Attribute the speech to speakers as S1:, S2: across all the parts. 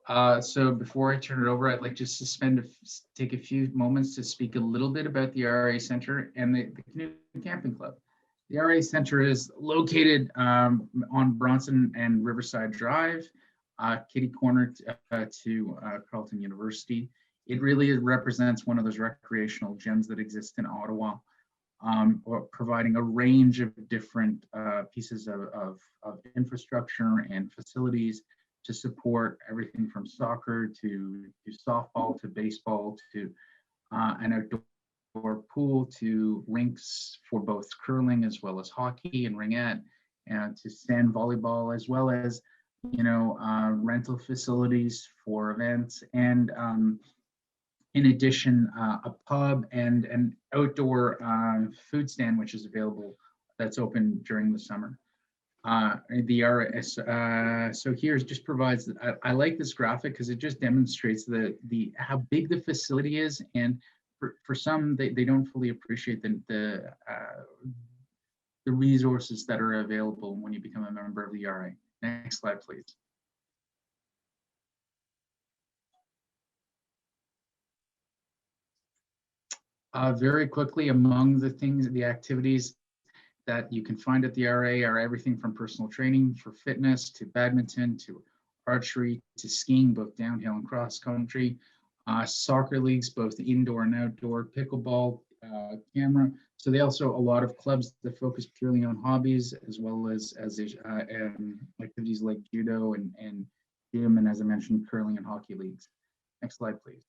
S1: So before I turn it over, I'd like just to take a few moments to speak a little bit about the RA Center and the Canoe Camping Club. The RA Center is located on Bronson and Riverside Drive, kitty corner to Carleton University. It really represents one of those recreational gems that exist in Ottawa, or providing a range of different pieces of infrastructure and facilities to support everything from soccer to softball to baseball to an outdoor pool to rinks for both curling as well as hockey and ringette, and to sand volleyball, as well as rental facilities for events, and in addition, a pub and an outdoor food stand, which is available, that's open during the summer. The RS, so here just provides, I like this graphic because it just demonstrates how big the facility is, and for some, they don't fully appreciate the resources that are available when you become a member of the RA. Next slide, please. Very quickly, among the activities that you can find at the RA are everything from personal training for fitness to badminton to archery to skiing, both downhill and cross country, soccer leagues, both indoor and outdoor, pickleball, camera. So they also a lot of clubs that focus purely on hobbies, as well as activities like judo and gym, and as I mentioned, curling and hockey leagues. Next slide, please.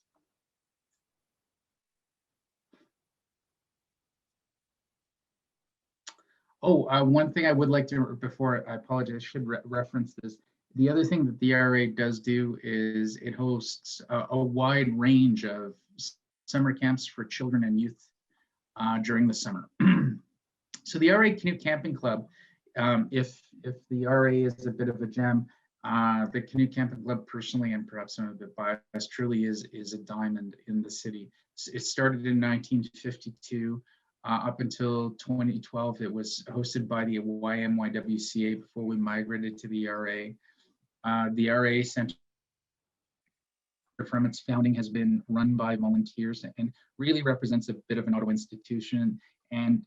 S1: Oh, one thing I would like to, before I apologize, I should reference this. The other thing that the RA does do is it hosts a wide range of summer camps for children and youth during the summer. So the RA Canoe Camping Club, if the RA is a bit of a gem, the Canoe Camping Club personally, and perhaps some of it biased, truly is a diamond in the city. It started in 1952. Up until 2012, it was hosted by the YMYWCA before we migrated to the RA. The RA Center from its founding has been run by volunteers and really represents a bit of an Ottawa institution. And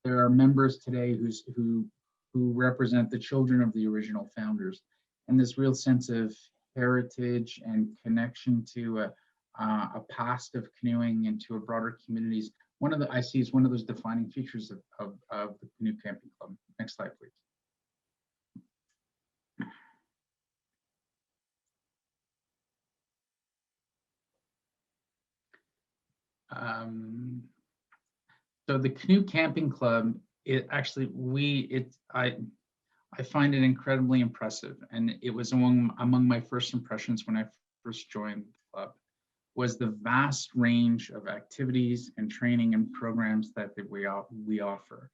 S1: there are members today who represent the children of the original founders, and this real sense of heritage and connection to a past of canoeing and to a broader communities. I see is one of those defining features of the Canoe Camping Club. Next slide, please. So the Canoe Camping Club, I find it incredibly impressive, and it was among my first impressions when I first joined the club, was the vast range of activities and training and programs that we offer.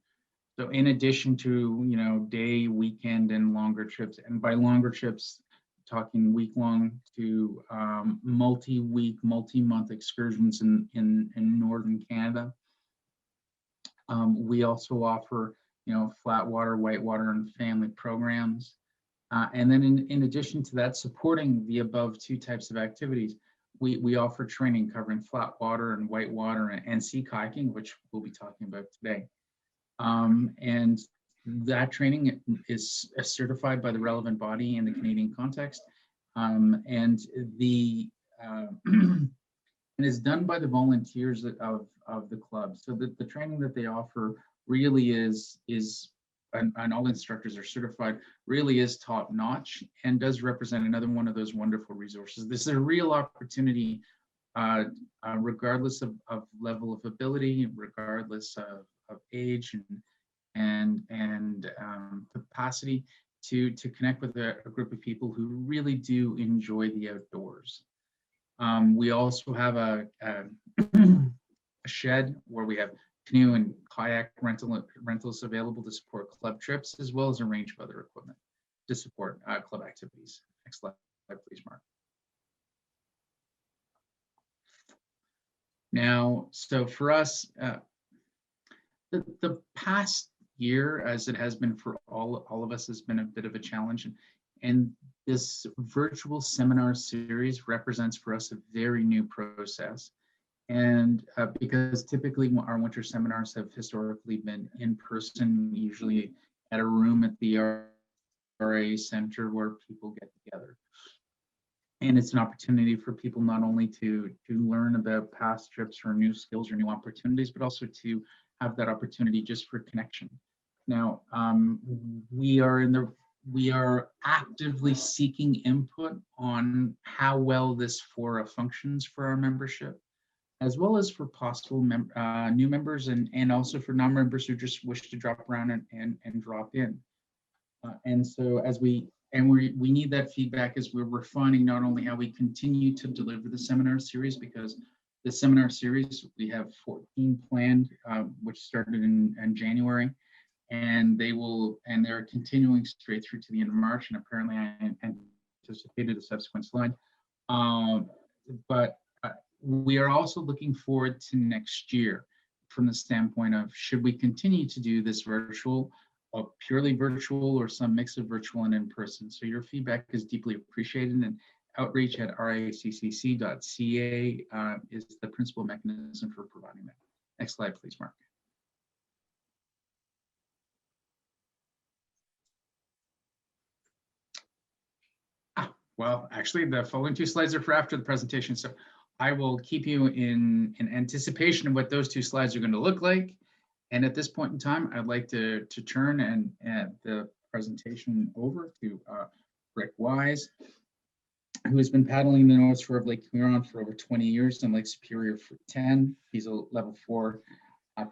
S1: So in addition to day, weekend, and longer trips, and by longer trips, talking week-long to multi-week, multi-month excursions in northern Canada. We also offer flat water, whitewater, and family programs. And then in addition to that, supporting the above two types of activities, we offer training covering flat water and whitewater and sea kayaking, which we'll be talking about today. And that training is certified by the relevant body in the Canadian context, and is done by the volunteers of the club. So the training that they offer really is and all instructors are certified, really is top notch and does represent another one of those wonderful resources. This is a real opportunity, regardless of level of ability, regardless of age and capacity, to connect with a group of people who really do enjoy the outdoors. We also have a shed where we have canoe and kayak rentals available to support club trips, as well as a range of other equipment to support club activities. Next slide, please, Mark. Now, so for us, the past year, as it has been for all of us, has been a bit of a challenge, and This virtual seminar series represents for us a very new process. And because typically our winter seminars have historically been in person, usually at a room at the RA Center where people get together. And it's an opportunity for people not only to learn about past trips or new skills or new opportunities, but also to have that opportunity just for connection. Now, we are actively seeking input on how well this fora functions for our membership, as well as for possible new members and also for non-members who just wish to drop around and drop in. And so as we need that feedback as we're refining not only how we continue to deliver the seminar series, because the seminar series, we have 14 planned, which started in January, and they're continuing straight through to the end of March, and apparently I anticipated a subsequent slide. But we are also looking forward to next year from the standpoint of, should we continue to do this virtual, purely virtual, or some mix of virtual and in person? So your feedback is deeply appreciated, and outreach at raccc.ca is the principal mechanism for providing that. Next slide, please, Mark. Well, actually, the following two slides are for after the presentation, so I will keep you in anticipation of what those two slides are going to look like. And at this point in time, I'd like to turn the presentation over to Rick Wise, who has been paddling the North Shore of Lake Huron for over 20 years and Lake Superior for 10. He's a level 4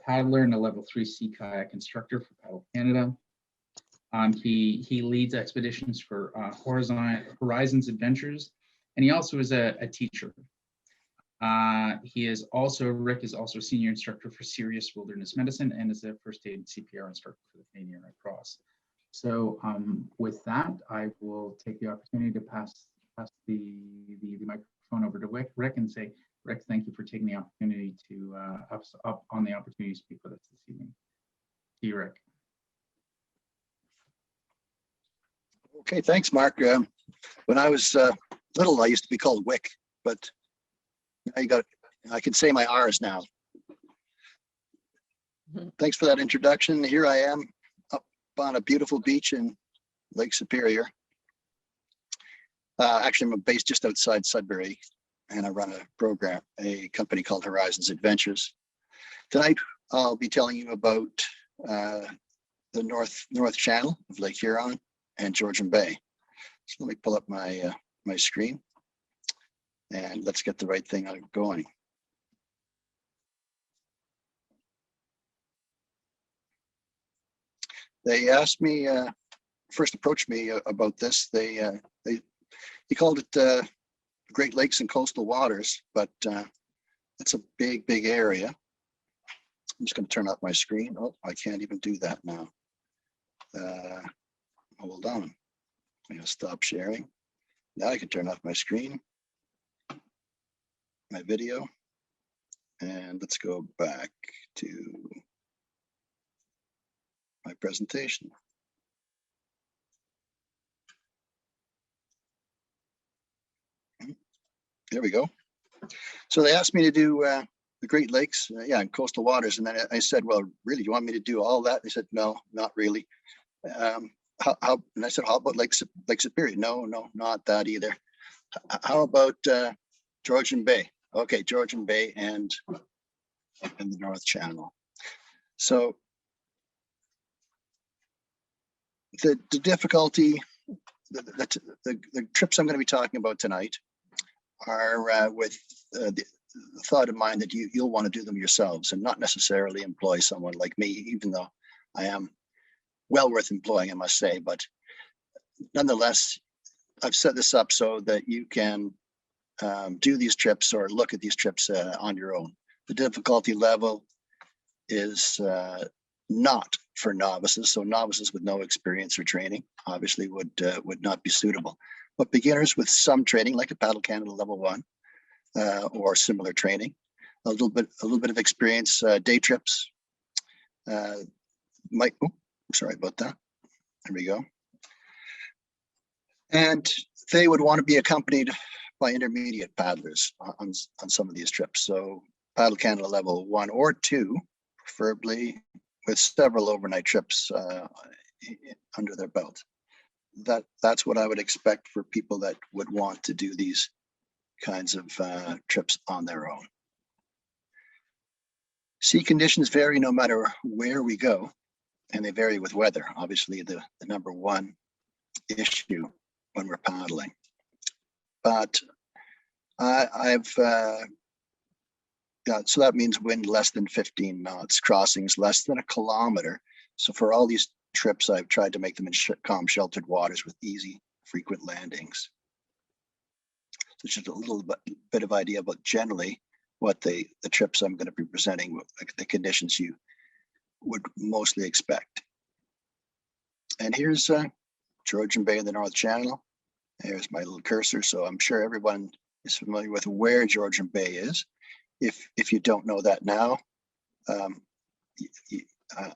S1: paddler and a level 3 sea kayak instructor for Paddle Canada. He leads expeditions for Horizons Adventures, and he also is a teacher. Rick is also a senior instructor for Serious Wilderness Medicine and is a first aid CPR instructor for the Canadian Red Cross. So with that, I will take the opportunity to pass the microphone over to Rick and say, Rick, thank you for taking the opportunity to up on the opportunity to speak with us this evening. To you, Rick.
S2: Okay, thanks, Mark. When I was little, I used to be called Wick, but I can say my R's now. Thanks for that introduction. Here I am up on a beautiful beach in Lake Superior. Actually, I'm based just outside Sudbury, and I run a company called Horizons Adventures. Tonight, I'll be telling you about the North Channel of Lake Huron and Georgian Bay. So let me pull up my my screen, and let's get the right thing going. They asked me, first approached me about this. He called it Great Lakes and Coastal Waters, but it's a big area. I'm just going to turn off my screen. Oh, I can't even do that now. Hold on. I'm going to stop sharing. Now I can turn off my screen, my video, and let's go back to my presentation. There we go. So they asked me to do the Great Lakes, and coastal waters. And then I said, well, really, you want me to do all that? They said, no, not really. And I said, how about Lake Superior? No, not that either. How about Georgian Bay? Okay, Georgian Bay and the North Channel. So the difficulty, the trips I'm going to be talking about tonight are with the thought in mind that you'll want to do them yourselves and not necessarily employ someone like me, even though I am well worth employing, I must say. But nonetheless, I've set this up so that you can do these trips or look at these trips on your own. The difficulty level is not for novices, so novices with no experience or training obviously would not be suitable. But beginners with some training, like a Paddle Canada level 1 or similar training, a little bit of experience, day trips might. Oh, sorry about that. There we go. And they would want to be accompanied by intermediate paddlers on some of these trips. So Paddle Canada level 1 or 2, preferably with several overnight trips under their belt. That's what I would expect for people that would want to do these kinds of trips on their own. Sea conditions vary no matter where we go, and they vary with weather. Obviously, the number one issue when we're paddling. But I've so that means wind less than 15 knots, crossings less than a kilometer. So for all these trips, I've tried to make them in calm, sheltered waters with easy, frequent landings. So just a little bit of idea about generally what the trips I'm going to be presenting, like the conditions you would mostly expect. And here's Georgian Bay in the North Channel. There's my little cursor. So I'm sure everyone is familiar with where Georgian Bay is. If you don't know that now,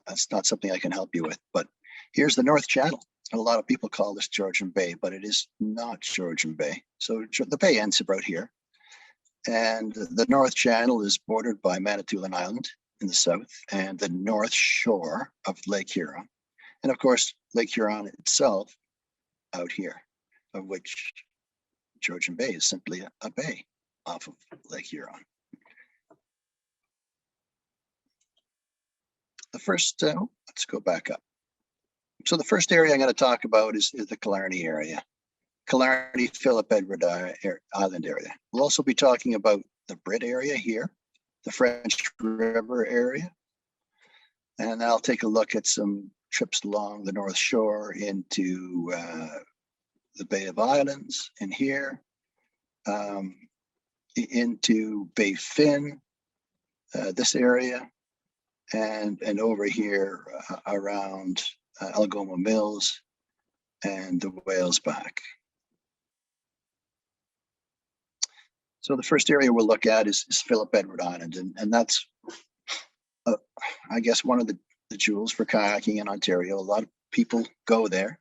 S2: that's not something I can help you with. But here's the North Channel. A lot of people call this Georgian Bay, but it is not Georgian Bay. So the bay ends about here. And the North Channel is bordered by Manitoulin Island in the south and the north shore of Lake Huron. And of course, Lake Huron itself out here, of which Georgian Bay is simply a bay off of Lake Huron. The first, let's go back up. So the first area I'm going to talk about is the Killarney area, Killarney, Philip Edward Island area. We'll also be talking about the Brit area here, the French River area, and I'll take a look at some trips along the North Shore into the Bay of Islands in here, into Bay Fin, this area, and over here around Algoma Mills and the Whales Back. So the first area we'll look at is Philip Edward Island, and that's, I guess, one of the jewels for kayaking in Ontario. A lot of people go there,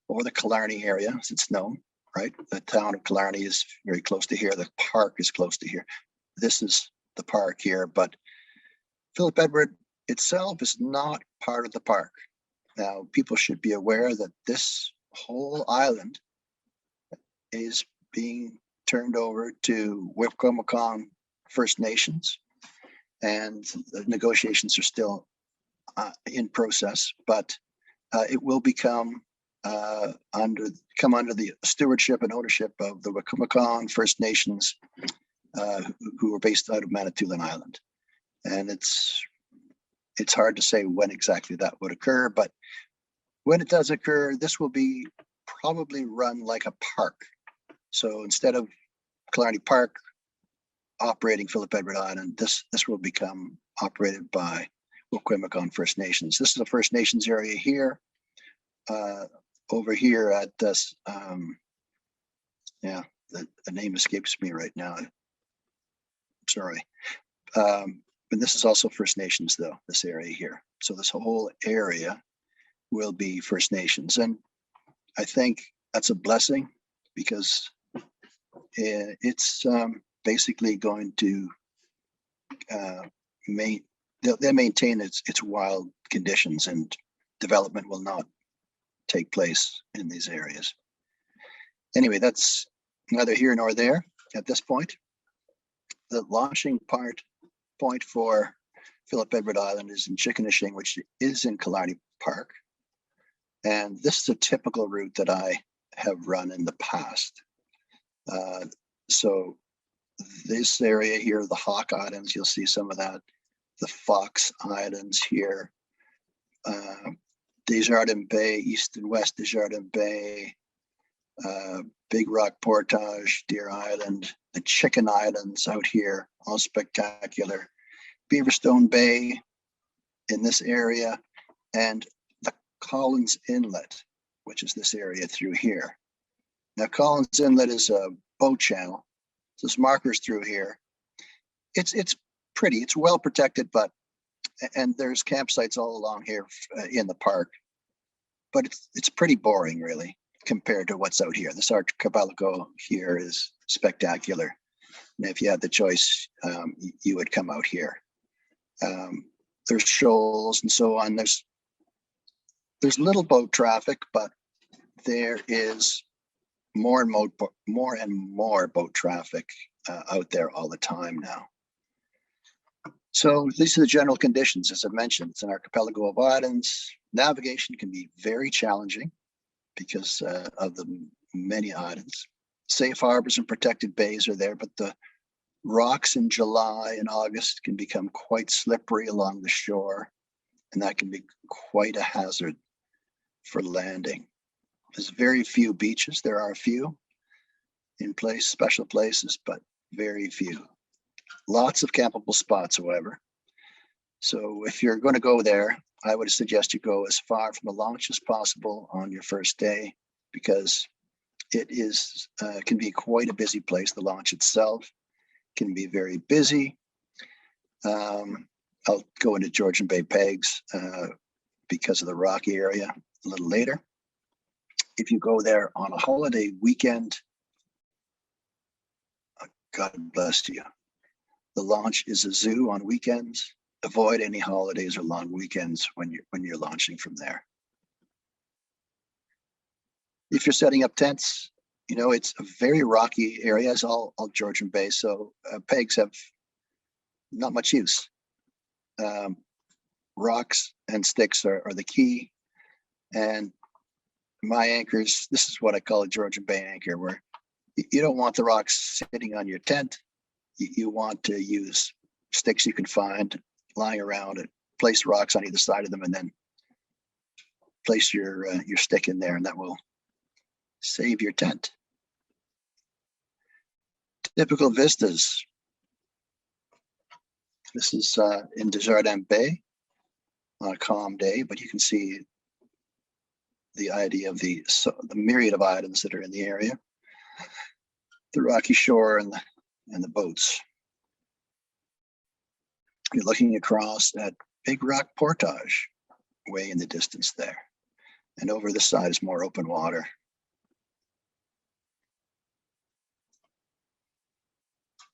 S2: or the Killarney area, as it's known, right? The town of Killarney is very close to here. The park is close to here. This is the park here, but Philip Edward itself is not part of the park. Now, people should be aware that this whole island is being turned over to Wikwemicong First Nations, and the negotiations are still in process, but it will become under the stewardship and ownership of the Wikwemicong First Nations, who are based out of Manitoulin Island. And it's hard to say when exactly that would occur, but when it does occur, this will be probably run like a park. So instead of Killarney Park operating Philip Edward Island, this will become operated by Wikwemicong First Nations. This is a First Nations area here. Over here at this, the name escapes me right now. Sorry. But this is also First Nations, though, this area here. So this whole area will be First Nations. And I think that's a blessing, because it's basically going to they'll maintain its wild conditions, and development will not take place in these areas. Anyway, that's neither here nor there at this point. The launching point for Philip Edward Island is in Chicknishing, which is in Killarney Park. And this is a typical route that I have run in the past. So this area here, the Hawk Islands, you'll see some of that. The Fox Islands here, Desjardins Bay, East and West Desjardins Bay, Big Rock Portage, Deer Island, the Chicken Islands out here, all spectacular. Beaverstone Bay in this area, and the Collins Inlet, which is this area through here. Now, Collins Inlet is a boat channel. So there's markers through here. It's pretty, it's well protected, and there's campsites all along here in the park, but it's pretty boring, really. compared to what's out here. This archipelago here is spectacular. And if you had the choice, you would come out here. There's shoals and so on. There's little boat traffic, but there is more and more boat traffic out there all the time now. So these are the general conditions. As I mentioned, it's an archipelago of islands. Navigation can be very challenging because of the many islands. Safe harbors and protected bays are there, but the rocks in July and August can become quite slippery along the shore, and that can be quite a hazard for landing. There's very few beaches. There are a few in place, special places, but very few. Lots of campable spots, however. So if you're going to go there, I would suggest you go as far from the launch as possible on your first day, because it is can be quite a busy place. The launch itself can be very busy. I'll go into Georgian Bay pegs because of the rocky area a little later. If you go there on a holiday weekend, God bless you. The launch is a zoo on weekends. Avoid any holidays or long weekends when you're launching from there. If you're setting up tents, you know, it's a very rocky area, as all Georgian Bay, so pegs have not much use. Rocks and sticks are the key. And my anchors, this is what I call a Georgian Bay anchor, where you don't want the rocks sitting on your tent. You want to use sticks you can find lying around and place rocks on either side of them, and then place your stick in there, and that will save your tent. Typical vistas. This is in Desjardins Bay on a calm day, but you can see the idea of the myriad of islands that are in the area, the rocky shore and the boats. You're looking across at Big Rock Portage way in the distance there. And over the side is more open water.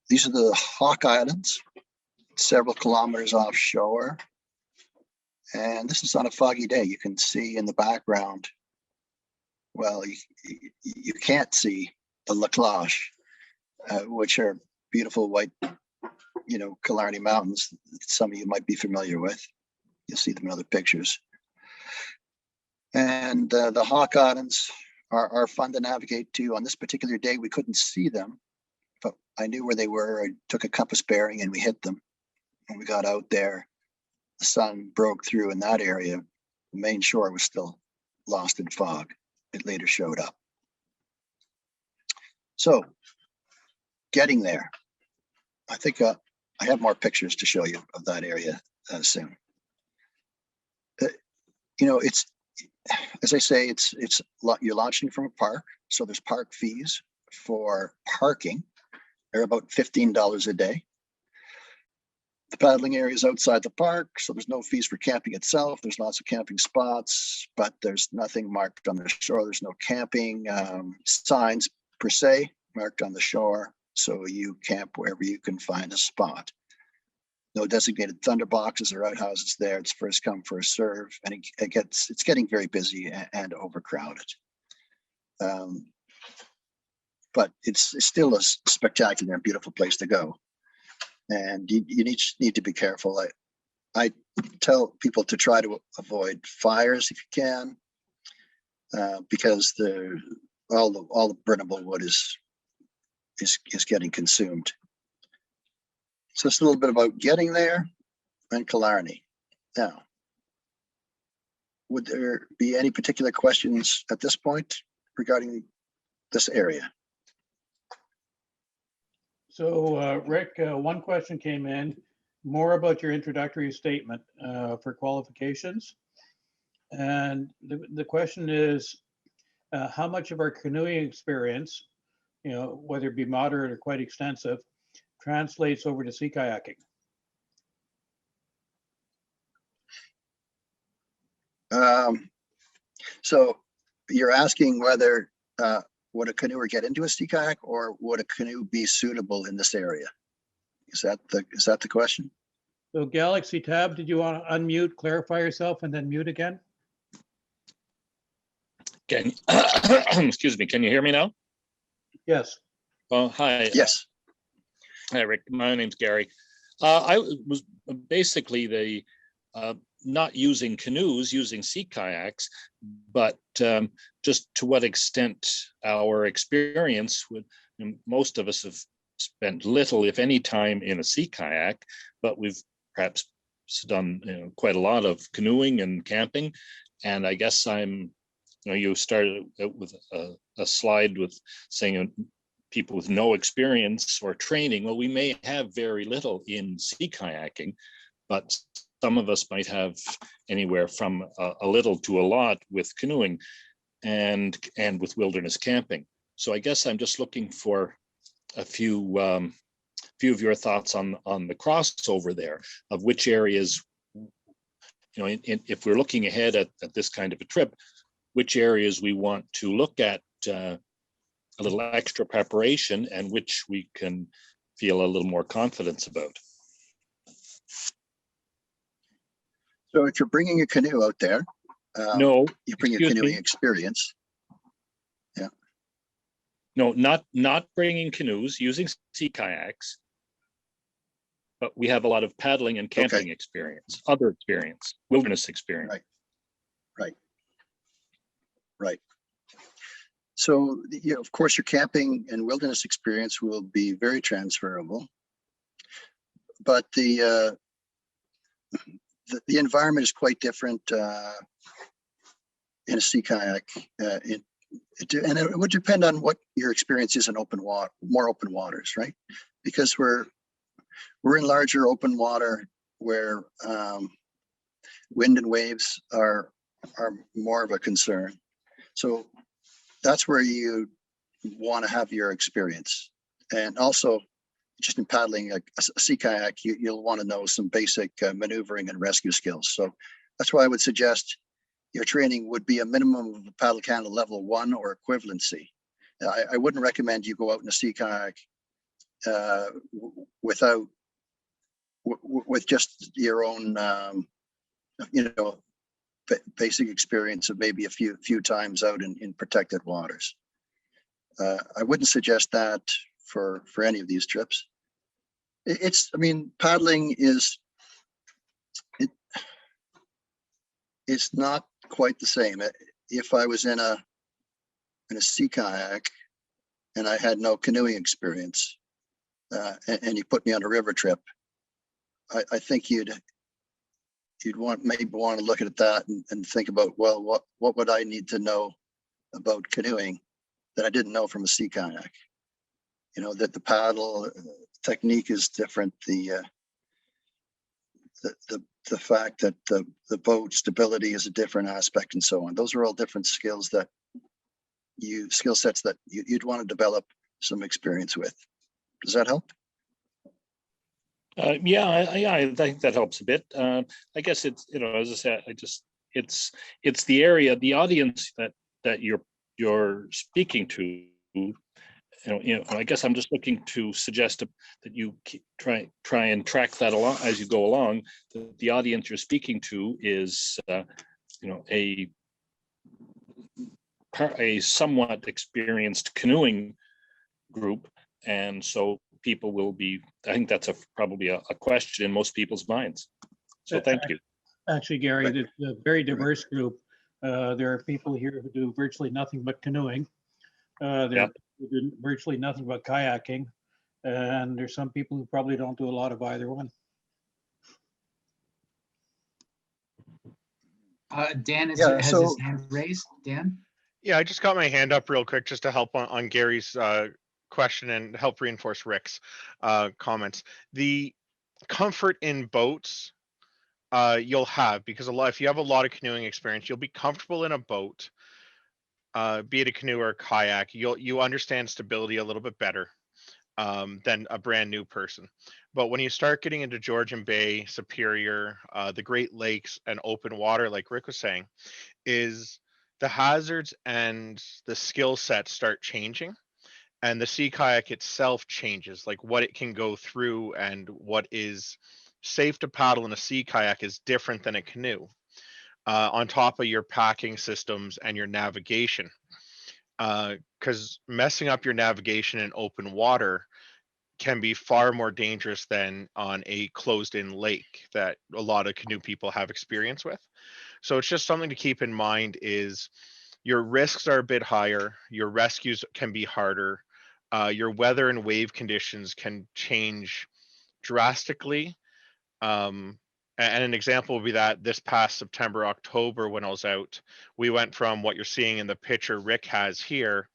S2: These are the Hawk Islands, several kilometers offshore. And this is on a foggy day. You can see in the background, well, you can't see the La Cloche, which are beautiful white, Killarney Mountains that some of you might be familiar with. You'll see them in other pictures. And the Hawk Islands are fun to navigate to. On this particular day, we couldn't see them, but I knew where they were. I took a compass bearing and we hit them. When we got out there, the sun broke through in that area. The main shore was still lost in fog. It later showed up. So getting there, I think I have more pictures to show you of that area soon. It's, as I say, you're launching from a park, so there's park fees for parking. They're about $15 a day. The paddling area is outside the park, so there's no fees for camping itself. There's lots of camping spots, but there's nothing marked on the shore. There's no camping signs per se marked on the shore, so you camp wherever you can find a spot. No designated thunder boxes or outhouses there. It's first come, first serve, and it's getting very busy and overcrowded. But it's still a spectacular and beautiful place to go. And you need to be careful. I tell people to try to avoid fires if you can, because all the burnable wood is getting consumed. So it's a little bit about getting there and Killarney. Now, would there be any particular questions at this point regarding this area?
S3: So, Rick, one question came in, more about your introductory statement for qualifications. And the question is, how much of our canoeing experience, whether it be moderate or quite extensive, translates over to sea kayaking?
S2: So you're asking whether would a canoeer get into a sea kayak, or would a canoe be suitable in this area? Is that the question?
S3: So Galaxy Tab, did you want to unmute, clarify yourself, and then mute again?
S4: Can excuse me, can you hear me now?
S3: Yes.
S4: Oh, hi.
S2: Yes.
S4: Hi, Rick. My name's Gary. I was basically the not using canoes, using sea kayaks, but just to what extent our experience would, most of us have spent little, if any, time in a sea kayak, but we've perhaps done quite a lot of canoeing and camping. And I guess you started out with a slide with saying people with no experience or training. Well, we may have very little in sea kayaking, but some of us might have anywhere from a little to a lot with canoeing and with wilderness camping. So I guess I'm just looking for a few of your thoughts on the crossover there, of which areas, if we're looking ahead at this kind of a trip, which areas we want to look at a little extra preparation, and which we can feel a little more confidence about.
S2: So if you're bringing a canoe out there,
S4: No,
S2: you bring your
S4: excuse
S2: canoeing
S4: me.
S2: experience. Yeah.
S4: No, not bringing canoes, using sea kayaks, but we have a lot of paddling and camping experience, other experience, wilderness experience.
S2: Right. So, of course, your camping and wilderness experience will be very transferable, but the environment is quite different in a sea kayak. And it would depend on what your experience is in open water, more open waters, right? Because we're in larger open water where wind and waves are more of a concern. So that's where you want to have your experience. And also, just in paddling a sea kayak, you'll want to know some basic maneuvering and rescue skills. So that's why I would suggest your training would be a minimum of Paddle Canada level 1 or equivalency. I wouldn't recommend you go out in a sea kayak with just your own, basic experience of maybe a few times out in protected waters. I wouldn't suggest that for any of these trips. Paddling it's not quite the same. If I was in a sea kayak and I had no canoeing experience, and you put me on a river trip, I think you'd maybe want to look at that and think about, well, what would I need to know about canoeing that I didn't know from a sea kayak? That the paddle technique is different. The fact that the boat stability is a different aspect, and so on. Those are all different skill sets that you'd want to develop some experience with. Does that help?
S4: Yeah, I think that helps a bit. I guess it's, as I said, it's the area, the audience that you're speaking to. I guess I'm just looking to suggest that you try and track that along as you go along. The audience you're speaking to is, a somewhat experienced canoeing group, and so people will be. I think that's probably a question in most people's minds. So thank you.
S3: Actually, Gary, it's a very diverse group. There are people here who do virtually nothing but canoeing. There are people who do virtually nothing but kayaking, and there's some people who probably don't do a lot of either one.
S1: Dan has his hand raised. Dan?
S5: Yeah, I just got my hand up real quick just to help on Gary's question and help reinforce Rick's comments. The comfort in boats you'll have, because if you have a lot of canoeing experience, you'll be comfortable in a boat, be it a canoe or a kayak. You understand stability a little bit better than a brand new person. But when you start getting into Georgian Bay, Superior, the Great Lakes, and open water, like Rick was saying, the hazards and the skill sets start changing, and the sea kayak itself changes, like what it can go through and what is safe to paddle in a sea kayak is different than a canoe. On top of your packing systems and your navigation, because messing up your navigation in open water can be far more dangerous than on a closed-in lake that a lot of canoe people have experience with. So it's just something to keep in mind is your risks are a bit higher, your rescues can be harder, your weather and wave conditions can change drastically. And an example would be that this past September, October, when I was out, we went from what you're seeing in the picture Rick has here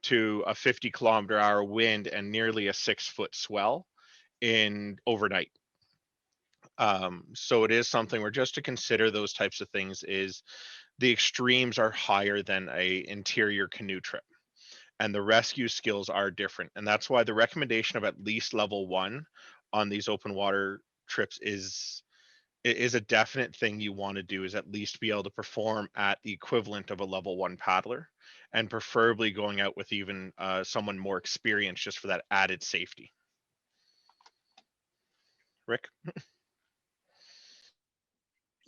S5: to a 50-kilometer-hour wind and nearly a 6-foot swell in overnight. So it is something where just to consider those types of things is the extremes are higher than a interior canoe trip, and the rescue skills are different. And that's why the recommendation of at least level 1 on these open water trips is a definite thing you want to do, is at least be able to perform at the equivalent of a level 1 paddler, and preferably going out with even someone more experienced just for that added safety. Rick?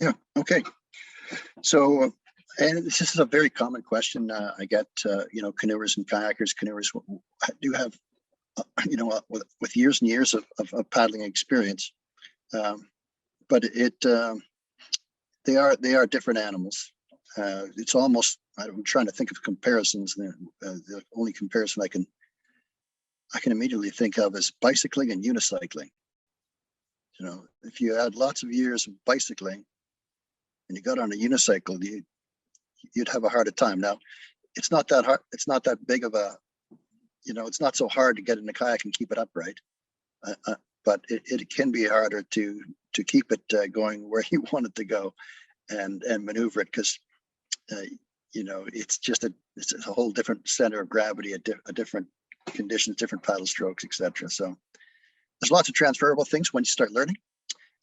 S2: Yeah, okay. So, and this is a very common question I get, canoers and kayakers, canoers do have, with years and years of paddling experience. But they are different animals. It's almost, I'm trying to think of comparisons. The only comparison I can immediately think of is bicycling and unicycling. If you had lots of years of bicycling and you got on a unicycle, you'd have a harder time. Now, it's not that hard. It's not that big of a, it's not so hard to get in a kayak and keep it upright. But it can be harder to keep it going where you want it to go, and maneuver it, because it's a whole different center of gravity, a different conditions, different paddle strokes, etc. So there's lots of transferable things when you start learning.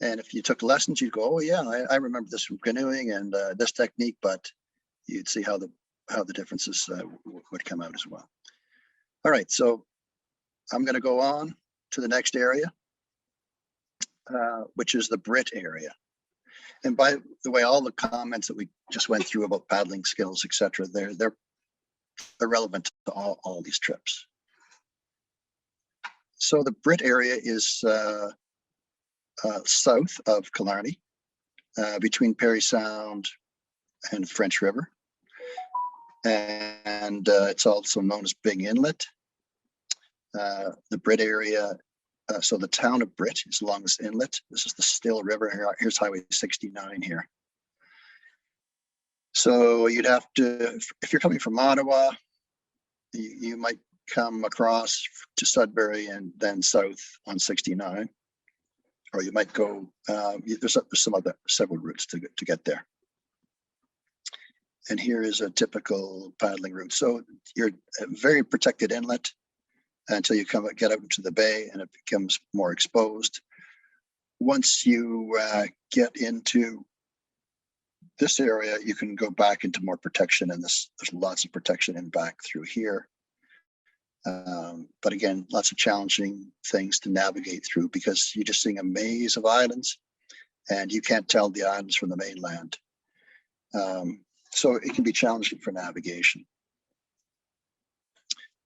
S2: And if you took lessons, you'd go, oh yeah, I remember this from canoeing and this technique, but you'd see how the differences would come out as well. All right, so I'm going to go on to the next area, which is the Brit area. And by the way, all the comments that we just went through about paddling skills, etc., they're relevant to all these trips. So the Brit area is south of Killarney, between Parry Sound and French River. And it's also known as Big Inlet. The Brit area, so the town of Brit is along this inlet. This is the Still River. Here's Highway 69 here. So you'd have to, if you're coming from Ottawa, you might come across to Sudbury and then south on 69. Or you might go, there's several routes to get there. And here is a typical paddling route. So you're a very protected inlet until you get out into the bay and it becomes more exposed. Once you get into this area, you can go back into more protection, and there's lots of protection in back through here. But again, lots of challenging things to navigate through because you're just seeing a maze of islands and you can't tell the islands from the mainland. So it can be challenging for navigation.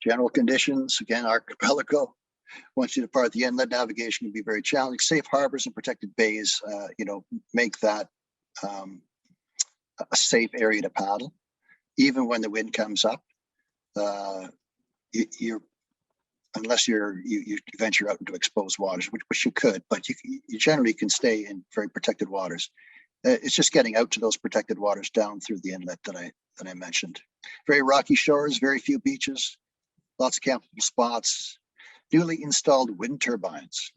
S2: General conditions, again, archipelago. Once you depart the inlet, navigation can be very challenging. Safe harbors and protected bays, make that a safe area to paddle. Even when the wind comes up, unless you venture out into exposed waters, which you could, but you generally can stay in very protected waters. It's just getting out to those protected waters down through the inlet that I mentioned. Very rocky shores, very few beaches, lots of campable spots, newly installed wind turbines,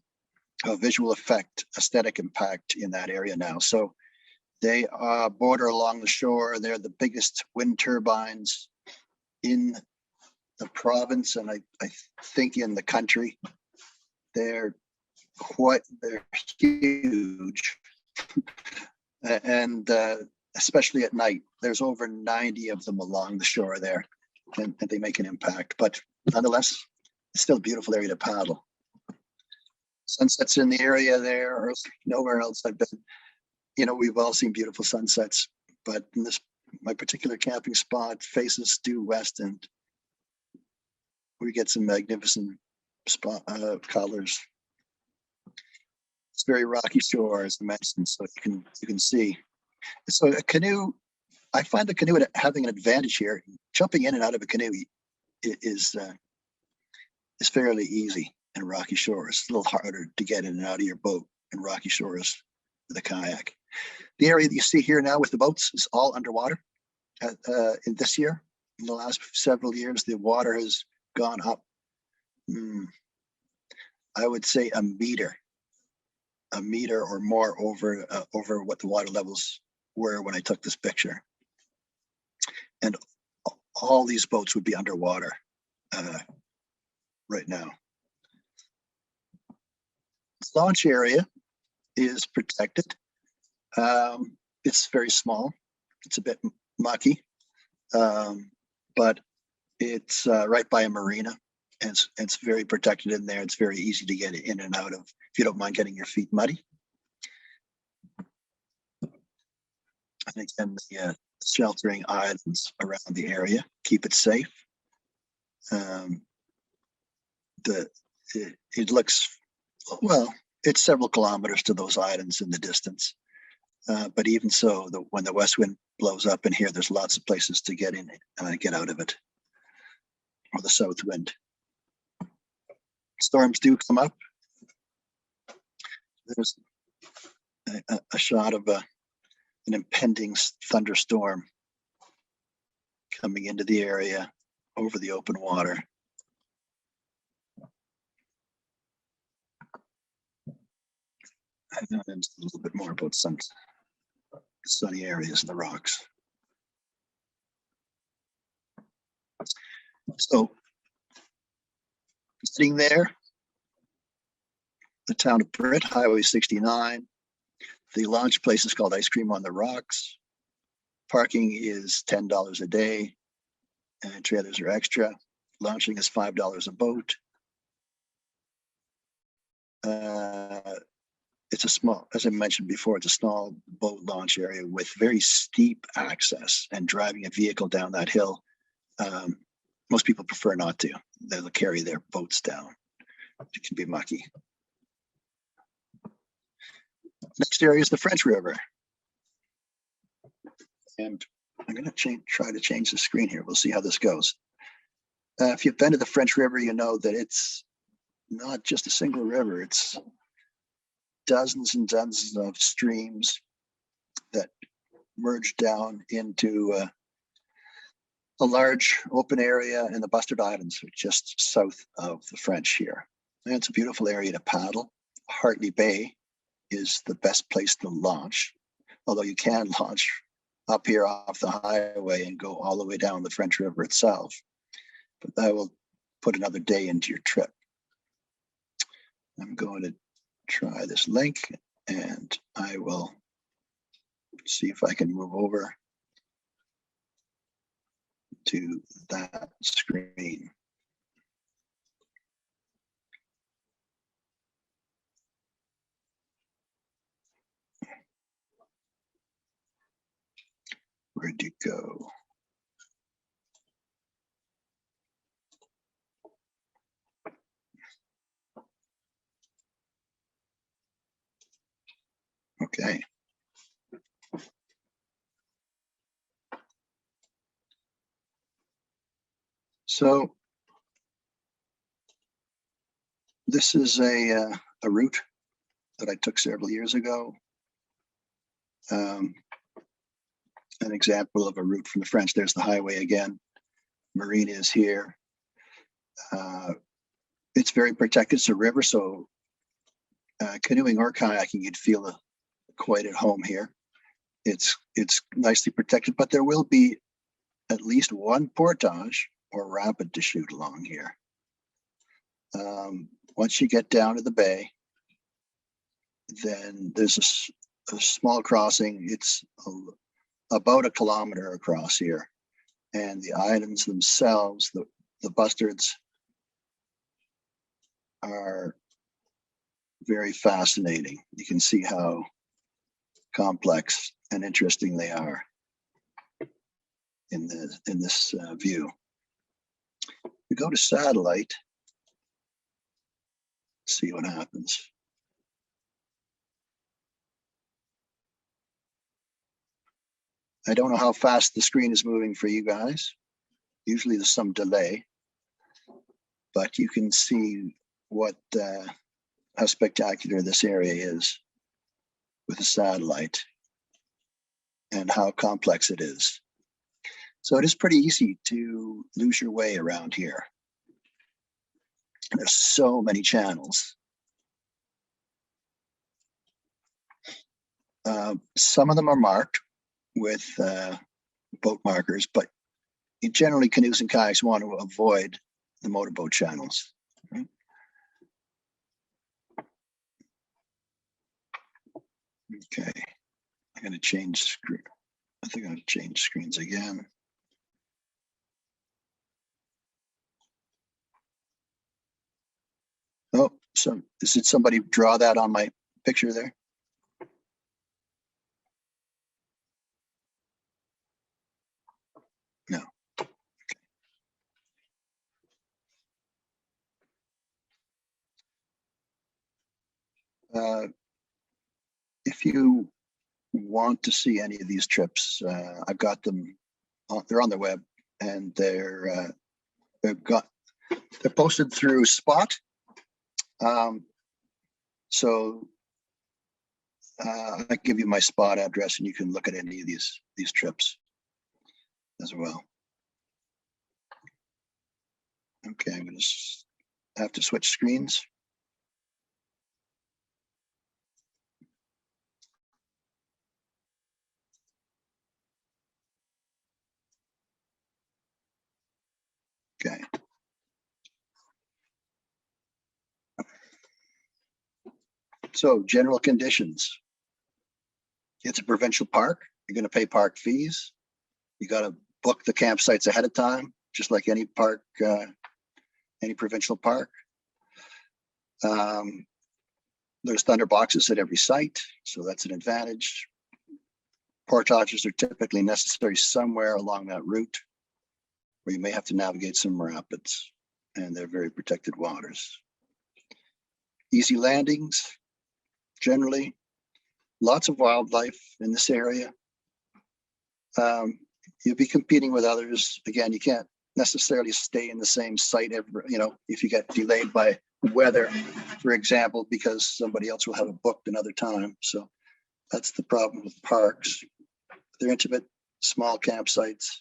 S2: a visual effect, aesthetic impact in that area now. So they border along the shore. They're the biggest wind turbines in the province, and I think in the country. They're huge. And especially at night. There's over 90 of them along the shore there, and they make an impact. But nonetheless, it's still a beautiful area to paddle. Sunsets in the area there, or nowhere else I've been. You know, we've all seen beautiful sunsets, but in this, my particular camping spot faces due west, and we get some magnificent spot colors. It's very rocky shore, as I mentioned, so you can see. So a canoe, I find the canoe having an advantage here. Jumping in and out of a canoe is fairly easy in rocky shores. It's a little harder to get in and out of your boat in rocky shores with a kayak. The area that you see here now with the boats is all underwater. In this year, in the last several years, the water has gone up. I would say a meter or more over what the water levels were when I took this picture. And all these boats would be underwater right now. This launch area is protected. It's very small. It's a bit mucky, but it's right by a marina, and it's very protected in there. It's very easy to get in and out of if you don't mind getting your feet muddy. And again, the sheltering islands around the area keep it safe. It looks, well, it's several kilometers to those islands in the distance. But even so, when the west wind blows up in here, there's lots of places to get in and get out of it, or the south wind. Storms do come up. There's a shot of an impending thunderstorm coming into the area over the open water. And a little bit more about some sunny areas in the rocks. So, sitting there, the town of Britt, Highway 69. The launch place is called Ice Cream on the Rocks. Parking is $10 a day, and trailers are extra. Launching is $5 a boat. It's a small, as I mentioned before, it's a small boat launch area with very steep access, and driving a vehicle down that hill, most people prefer not to. They'll carry their boats down. It can be mucky. Next area is the French River. And I'm going to try to change the screen here. We'll see how this goes. If you've been to the French River, you know that it's not just a single river. It's dozens and dozens of streams that merge down into a large open area in the Bustard Islands, just south of the French here. And it's a beautiful area to paddle. Hartley Bay is the best place to launch, although you can launch up here off the highway and go all the way down the French River itself. But that will put another day into your trip. I'm going to try this link, and I will see if I can move over to that screen. Where'd you go? Okay. So this is a route that I took several years ago. An example of a route from the French. There's the highway again. Marina is here. It's very protected. It's a river, so canoeing or kayaking, you'd feel quite at home here. It's nicely protected, but there will be at least one portage or rapid to shoot along here. Once you get down to the bay, then there's a small crossing. It's about a kilometer across here. And the islands themselves, the bustards, are very fascinating. You can see how complex and interesting they are in this view. We go to satellite, see what happens. I don't know how fast the screen is moving for you guys. Usually there's some delay, but you can see what how spectacular this area is with a satellite and how complex it is. So it is pretty easy to lose your way around here. There's so many channels. Some of them are marked with boat markers, but generally canoes and kayaks want to avoid the motorboat channels. Right? Okay, I'm going to change screen. I think I'm going to change screens again. Oh, so did somebody draw that on my picture there? No. If you want to see any of these trips, I've got them. They're on the web, and they're posted through Spot. So I give you my Spot address, and you can look at any of these trips as well. Okay, I'm going to have to switch screens. Okay. So general conditions. It's a provincial park. You're going to pay park fees. You got to book the campsites ahead of time, just like any park, any provincial park. There's thunder boxes at every site, so that's an advantage. Portages are typically necessary somewhere along that route, where you may have to navigate some rapids, and they're very protected waters. Easy landings, generally. Lots of wildlife in this area. You'll be competing with others. Again, you can't necessarily stay in the same site every, if you get delayed by weather, for example, because somebody else will have it booked another time. So that's the problem with parks. They're intimate, small campsites.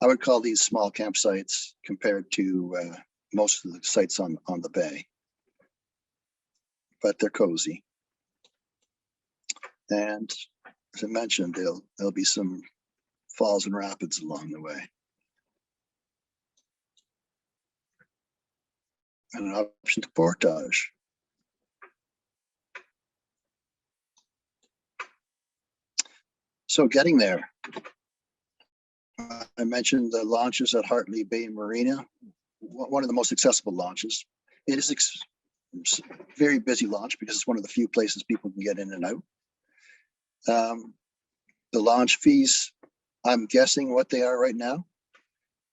S2: I would call these small campsites compared to most of the sites on the bay, but they're cozy. And as I mentioned, there'll be some falls and rapids along the way. And an option to portage. So getting there, I mentioned the launches at Hartley Bay Marina, one of the most accessible launches. It is a very busy launch because it's one of the few places people can get in and out. The launch fees, I'm guessing what they are right now.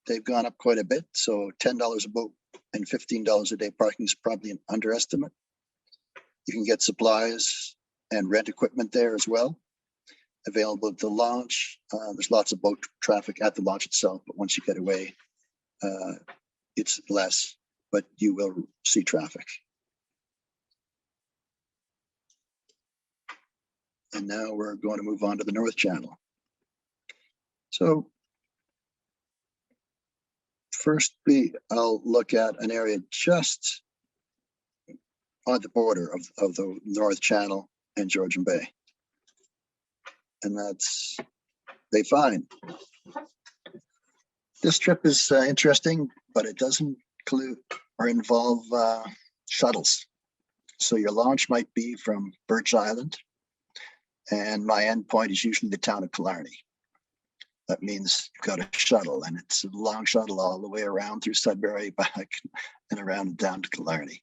S2: They've gone up quite a bit. So $10 a boat and $15 a day parking is probably an underestimate. You can get supplies and rent equipment there as well. Available at the launch. There's lots of boat traffic at the launch itself, but once you get away, it's less, but you will see traffic. And now we're going to move on to the North Channel. So first, I'll look at an area just on the border of the North Channel and Georgian Bay. And that's Bay Fine. This trip is interesting, but it doesn't include or involve shuttles. So your launch might be from Birch Island, and my end point is usually the town of Killarney. that means you've got a shuttle, and it's a long shuttle all the way around through Sudbury, back and around and down to Killarney.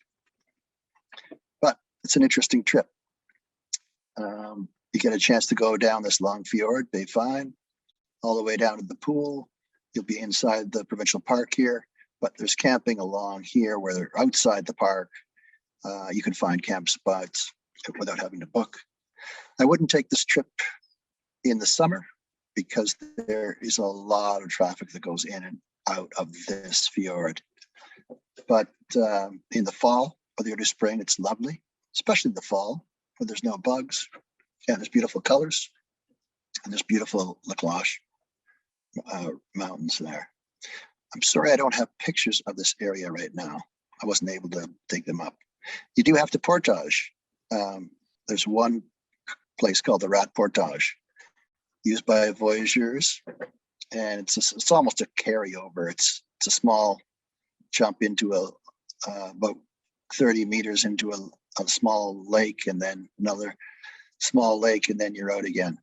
S2: But it's an interesting trip. You get a chance to go down this long fjord, Bay Fine, all the way down to the pool. You'll be inside the provincial park here, but there's camping along here where they're outside the park. You can find camp spots without having to book. I wouldn't take this trip in the summer because there is a lot of traffic that goes in and out of this fjord. But in the fall or the early spring, it's lovely, especially the fall when there's no bugs. And there's beautiful colors, and there's beautiful Lacloche mountains there. I'm sorry I don't have pictures of this area right now. I wasn't able to dig them up. You do have to portage. There's one place called the Rat Portage, used by voyageurs, and it's almost a carryover. It's a small jump into about 30 meters into a small lake, and then another small lake, and then you're out again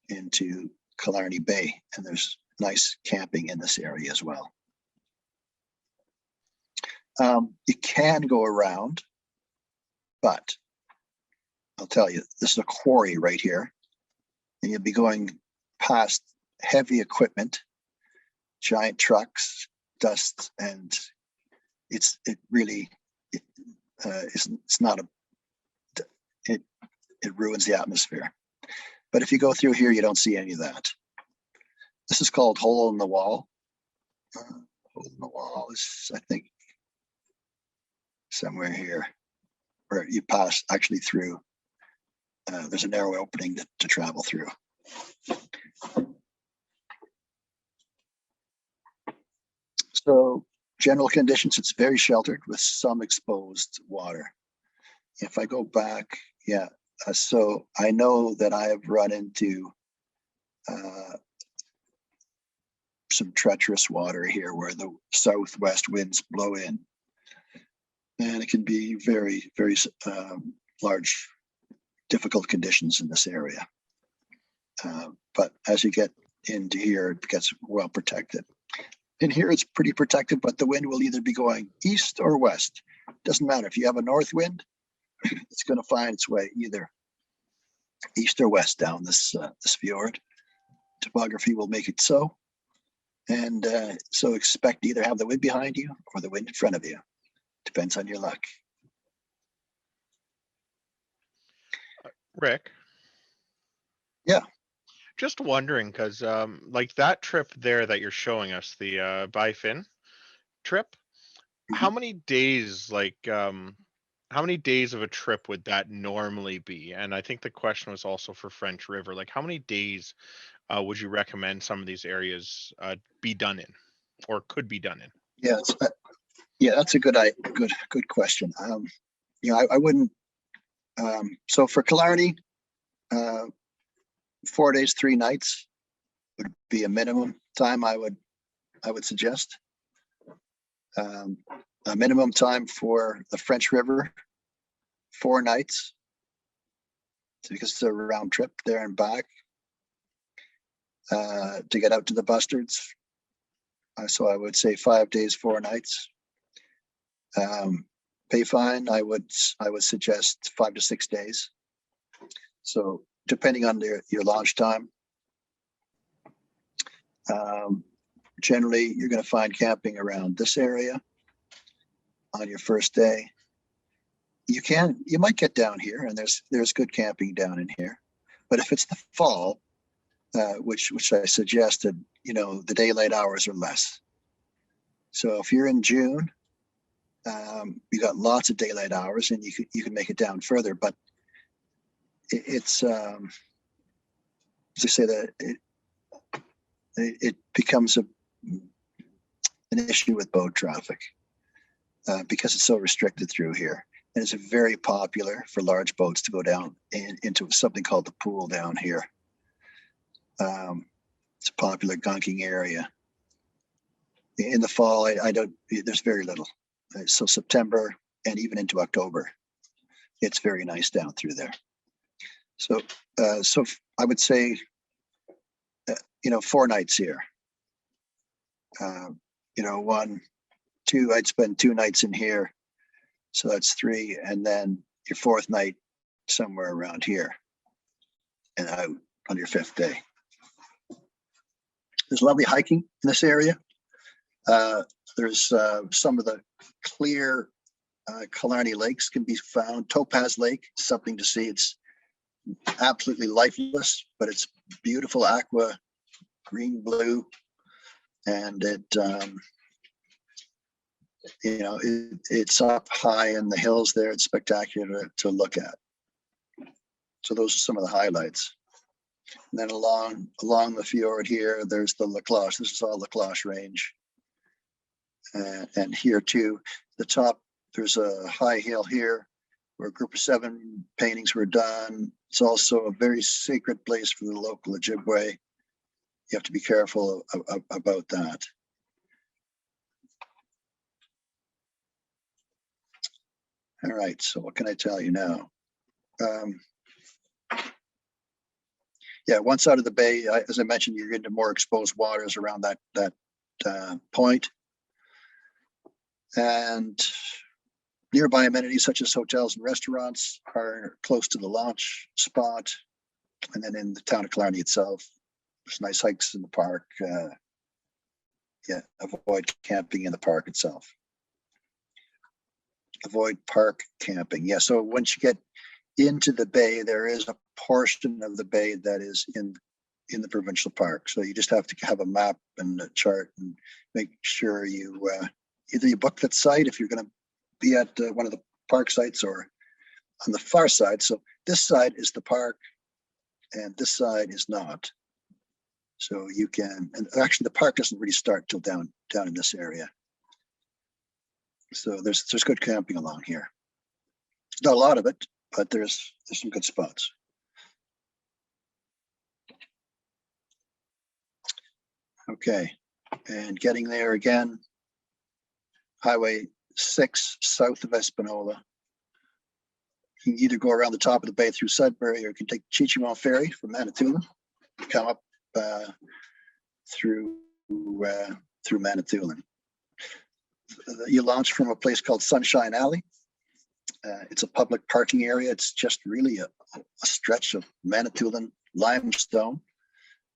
S2: into Killarney Bay, and there's nice camping in this area as well. You can go around, but I'll tell you, this is a quarry right here, and you'll be going past heavy equipment, giant trucks, dust, and it's not it ruins the atmosphere. But if you go through here, you don't see any of that. This is called Hole in the Wall. Hole in the Wall is, I think, somewhere here, where you pass actually through. There's a narrow opening to travel through. So general conditions, it's very sheltered with some exposed water. If I go back, yeah, so I know that I have run into some treacherous water here where the southwest winds blow in. And it can be very, very large, difficult conditions in this area. But as you get into here, it gets well protected. In here, it's pretty protected, but the wind will either be going east or west. Doesn't matter. If you have a north wind, it's going to find its way either east or west down this fjord. Topography will make it so. And so expect to either have the wind behind you or the wind in front of you. Depends on your luck.
S5: Rick?
S2: Yeah.
S5: Just wondering, because like that trip there that you're showing us, the Bifin trip, how many days, like how many days of a trip would that normally be? And I think the question was also for French River, like how many days would you recommend some of these areas be done in, or could be done in?
S2: Yeah, that's a good question. I wouldn't. So for Killarney, 4 days, 3 nights would be a minimum time I would suggest. A minimum time for the French River, 4 nights, because it's a round trip there and back. To get out to the Bustards, so I would say 5 days, 4 nights. Bayfine, I would suggest 5 to 6 days. So depending on your launch time, generally you're going to find camping around this area on your first day. You might get down here, and there's good camping down in here. But if it's the fall, which I suggested, the daylight hours are less. So if you're in June, you got lots of daylight hours, and you can make it down further. But it's as I say, that it becomes an issue with boat traffic because it's so restricted through here. And it's very popular for large boats to go down into something called the pool down here. It's a popular gunking area. In the fall, there's very little. So September and even into October, it's very nice down through there. So I would say 4 nights here. 1, 2, I'd spend 2 nights in here. So that's 3. And then your 4th night somewhere around here and out on your 5th day. There's lovely hiking in this area. There's some of the clear Killarney lakes can be found. Topaz Lake, something to see. It's absolutely lifeless, but it's beautiful aqua, green, blue. And it's up high in the hills there. It's spectacular to look at. So those are some of the highlights. And then along the fjord here, there's the La Cloche. This is all La Cloche range. And here too, the top, there's a high hill here where a group of 7 paintings were done. It's also a very sacred place for the local Ojibwe. You have to be careful about that. All right, so what can I tell you now? Yeah, one side of the bay, as I mentioned, you're into more exposed waters around that point. And nearby amenities such as hotels and restaurants are close to the launch spot. And then in the town of Killarney itself, there's nice hikes in the park. Avoid camping in the park itself. Avoid park camping. Yeah, so once you get into the bay, there is a portion of the bay that is in the provincial park. So you just have to have a map and a chart and make sure you either you book that site if you're going to be at one of the park sites or on the far side. So this side is the park and this side is not. So you can, and actually the park doesn't really start till down in this area. So there's good camping along here. Not a lot of it, but there's some good spots. Okay, and getting there again, Highway 6 south of Espanola. You can either go around the top of the bay through Sudbury, or you can take Chichimau Ferry from Manitoulin, come up through Manitoulin. You launch from a place called Sunshine Alley. It's a public parking area. It's just really a stretch of Manitoulin limestone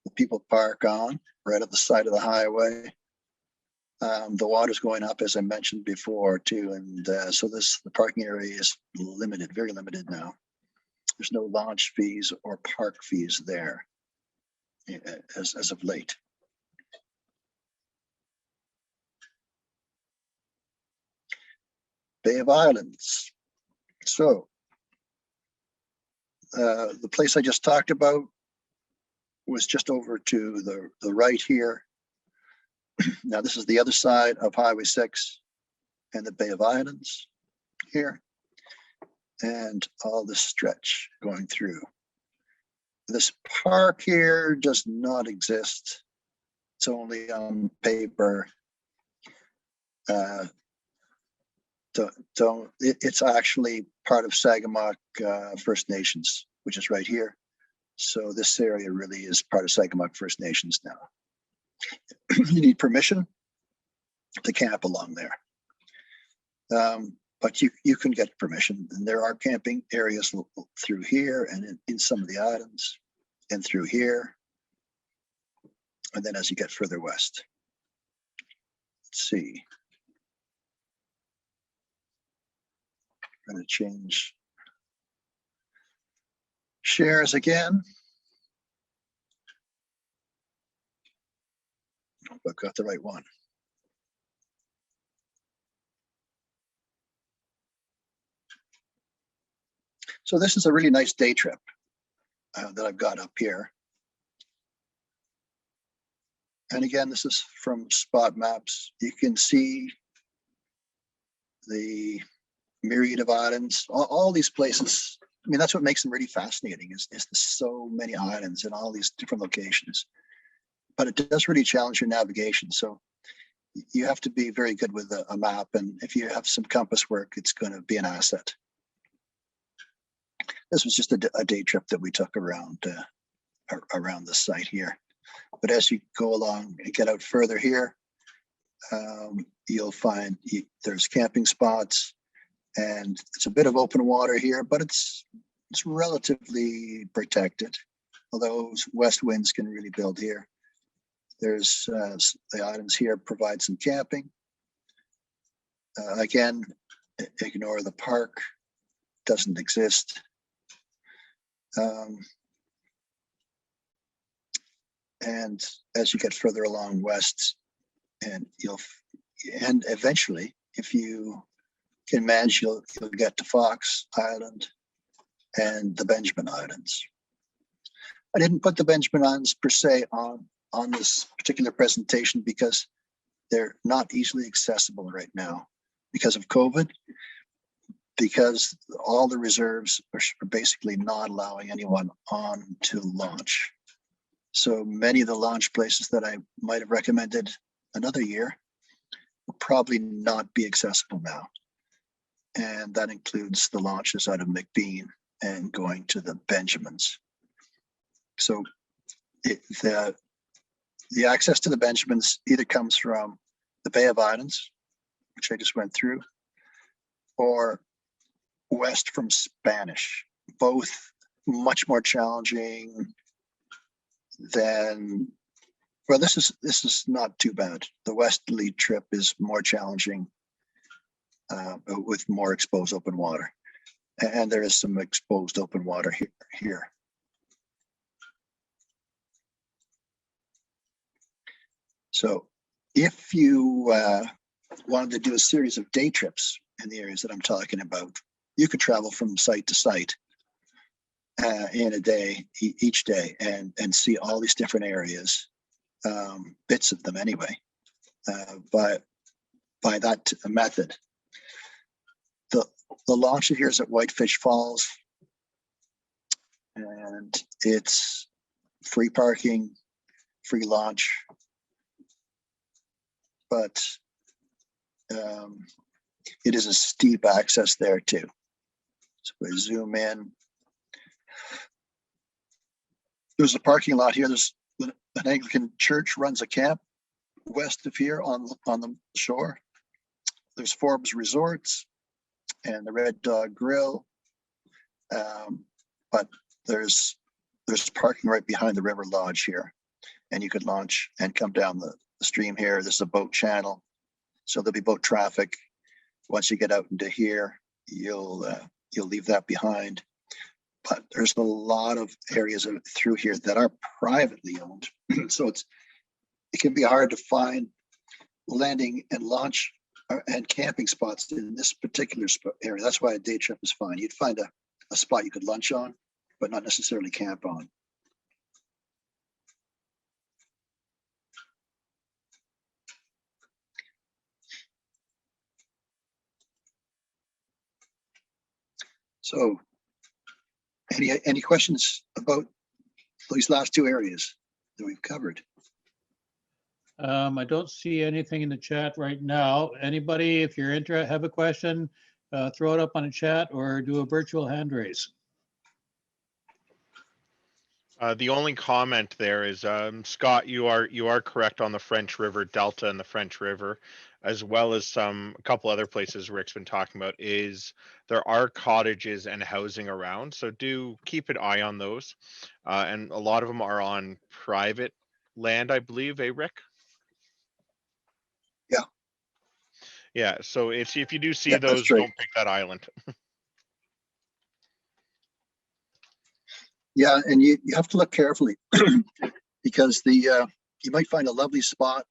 S2: that people park on right at the side of the highway. The water's going up, as I mentioned before, too, and so the parking area is limited, very limited now. There's no launch fees or park fees there as of late. Bay of Islands. So the place I just talked about was just over to the right here. Now this is the other side of Highway 6 and the Bay of Islands here, and all this stretch going through. This park here does not exist. It's only on paper. It's actually part of Sagamok First Nations, which is right here. So this area really is part of Sagamok First Nations now. You need permission to camp along there. But you can get permission, and there are camping areas through here and in some of the islands and through here. And then as you get further west, let's see. I'm going to change shares again. Hope I've got the right one. So this is a really nice day trip that I've got up here. And again, this is from Spot Maps. You can see the myriad of islands, all these places. I mean, that's what makes them really fascinating is there's so many islands in all these different locations. But it does really challenge your navigation. So you have to be very good with a map. And if you have some compass work, it's going to be an asset. This was just a day trip that we took around the site here. But as you go along and get out further here, you'll find there's camping spots, and it's a bit of open water here, but it's relatively protected, although west winds can really build here. There's the islands here provide some camping. Again, ignore the park, doesn't exist. And as you get further along west, and eventually, if you can manage, you'll get to Fox Island and the Benjamin Islands. I didn't put the Benjamin Islands per se on this particular presentation because they're not easily accessible right now because of COVID, because all the reserves are basically not allowing anyone on to launch. So many of the launch places that I might have recommended another year will probably not be accessible now. And that includes the launches out of McBean and going to the Benjamins. So the access to the Benjamins either comes from the Bay of Islands, which I just went through, or west from Spanish, both much more challenging than, well, this is not too bad. The westerly trip is more challenging with more exposed open water. And there is some exposed open water here. So if you wanted to do a series of day trips in the areas that I'm talking about, you could travel from site to site in a day, each day, and see all these different areas, bits of them anyway, by that method. The launch here is at Whitefish Falls, and it's free parking, free launch, but it is a steep access there too. So we zoom in. There's a parking lot here. There's an Anglican church runs a camp west of here on the shore. There's Forbes Resorts and the Red Dog Grill, but there's parking right behind the River Lodge here, and you could launch and come down the stream here. This is a boat channel, so there'll be boat traffic. Once you get out into here, you'll leave that behind. But there's a lot of areas through here that are privately owned, so it can be hard to find landing and launch and camping spots in this particular area. That's why a day trip is fine. You'd find a spot you could lunch on, but not necessarily camp on. So any questions about these last two areas that we've covered?
S3: I don't see anything in the chat right now. Anybody, if you're interested, have a question, throw it up on a chat or do a virtual hand raise.
S5: The only comment there is, Scott, you are correct on the French River Delta and the French River, as well as a couple other places Rick's been talking about. Is there are cottages and housing around, so do keep an eye on those. And a lot of them are on private land, I believe, Rick?
S2: Yeah.
S5: Yeah. So if you do see
S2: Yeah,
S5: those,
S2: right.
S5: don't pick that island.
S2: Yeah, and you have to look carefully because you might find a lovely spot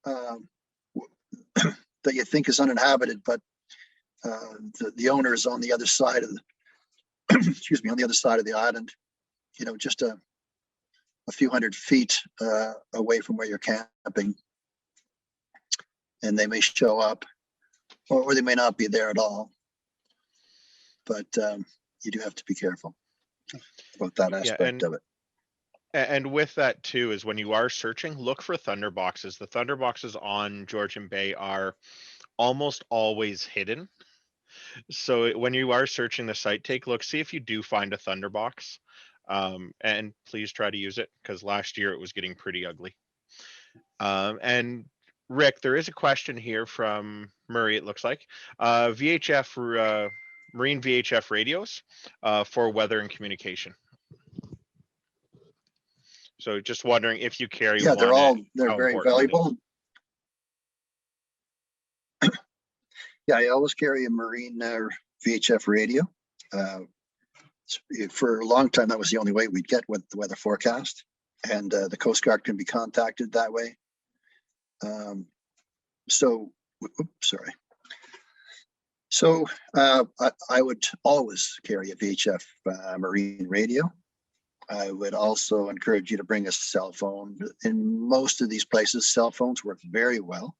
S2: that you think is uninhabited, but the owner is on the other side of the excuse me, on the other side of the island, just a few hundred feet away from where you're camping, and they may show up, or they may not be there at all. But you do have to be careful about that aspect of it.
S5: And with that too is when you are searching, look for thunderboxes. The thunderboxes on Georgian Bay are almost always hidden. So when you are searching the site, take a look, see if you do find a thunderbox. And please try to use it, because last year it was getting pretty ugly. And Rick, there is a question here from Murray, it looks like. VHF, marine VHF radios for weather and communication. So just wondering if you carry
S2: Yeah,
S5: one.
S2: they're
S5: how
S2: very
S5: important it is.
S2: valuable. Yeah, I always carry a marine VHF radio. For a long time, that was the only way we'd get with the weather forecast, and the Coast Guard can be contacted that way. So, oops, sorry. So I would always carry a VHF marine radio. I would also encourage you to bring a cell phone. In most of these places, cell phones work very well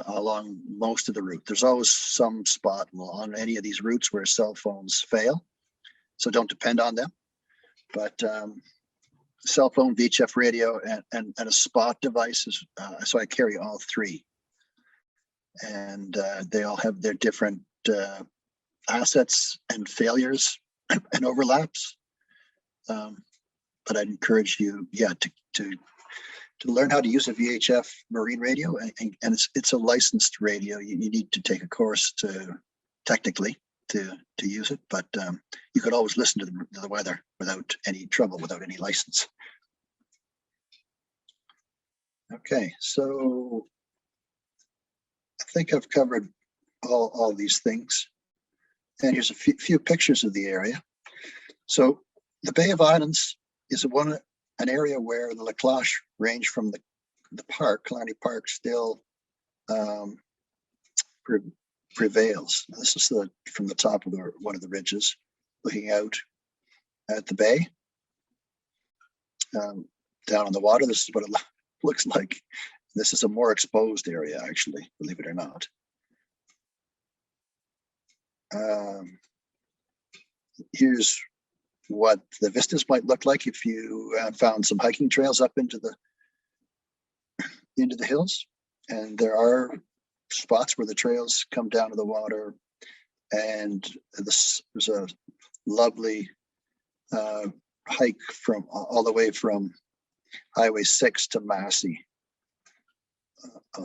S2: along most of the route. There's always some spot on any of these routes where cell phones fail, so don't depend on them. But cell phone, VHF radio, and a spot device is, so I carry all three. And they all have their different assets and failures and overlaps. But I'd encourage you, to learn how to use a VHF marine radio, and it's a licensed radio. You need to take a course technically to use it, but you could always listen to the weather without any trouble, without any license. Okay, so I think I've covered all these things. And here's a few pictures of the area. So the Bay of Islands is an area where the Laclache range from the park, Killarney Park, still prevails. This is from the top of one of the ridges, looking out at the bay. Down on the water, this is what it looks like. This is a more exposed area, actually, believe it or not. Here's what the vistas might look like if you found some hiking trails up into the hills. And there are spots where the trails come down to the water, and there's a lovely hike from all the way from Highway 6 to Massey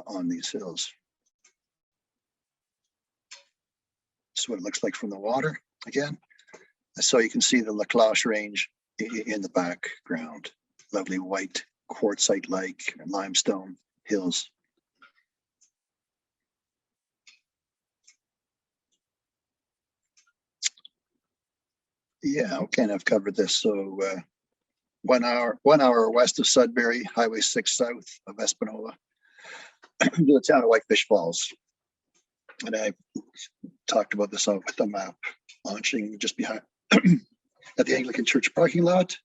S2: on these hills. This is what it looks like from the water again. So you can see the Laclache range in the background. Lovely white quartzite-like limestone hills. Yeah, okay, and I've covered this. So 1 hour west of Sudbury, Highway 6 south of Espanola, to the town of Whitefish Falls. And I talked about this out with the map, launching just behind at the Anglican Church parking lot.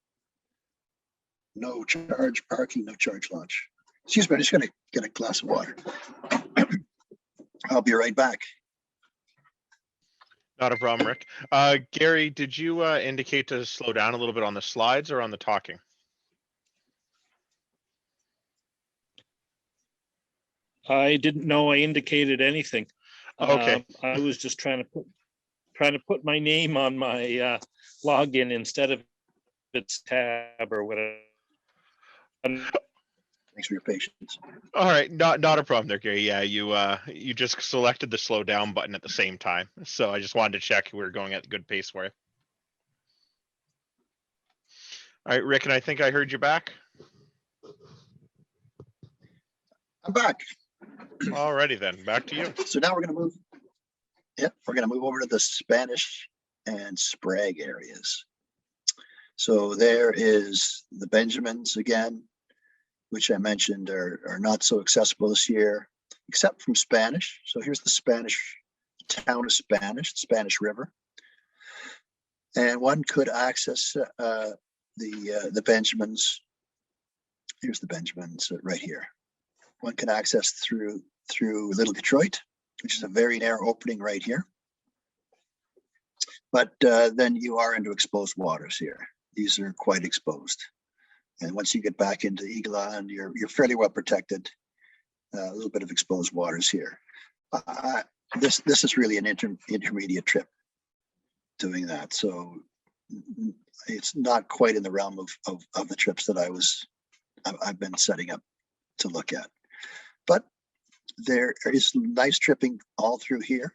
S2: No charge parking, no charge launch. Excuse me, I'm just gonna get a glass of water. I'll be right back.
S5: Not a problem, Rick. Gary, did you indicate to slow down a little bit on the slides or on the talking?
S4: I didn't know I indicated anything.
S5: Okay.
S4: I was just trying to put my name on my login instead of its tab or whatever.
S2: Thanks for your patience.
S5: All right, not a problem there, Gary. Yeah, you just selected the slow down button at the same time, so I just wanted to check we were going at a good pace for you. All right, Rick, and I think I heard you back.
S2: I'm back.
S5: Alrighty then, back to you.
S2: So now we're gonna move. Yep, we're gonna move over to the Spanish and Sprague areas. So there is the Benjamins again, which I mentioned are not so accessible this year, except from Spanish. So here's the town of Spanish River. And one could access the Benjamins. Here's the Benjamins right here. One can access through Little Detroit, which is a very narrow opening right here. But then you are into exposed waters here. These are quite exposed. And once you get back into Eagle Island, you're fairly well protected. A little bit of exposed waters here. This is really an intermediate trip doing that. So it's not quite in the realm of the trips that I've been setting up to look at. But there is nice tripping all through here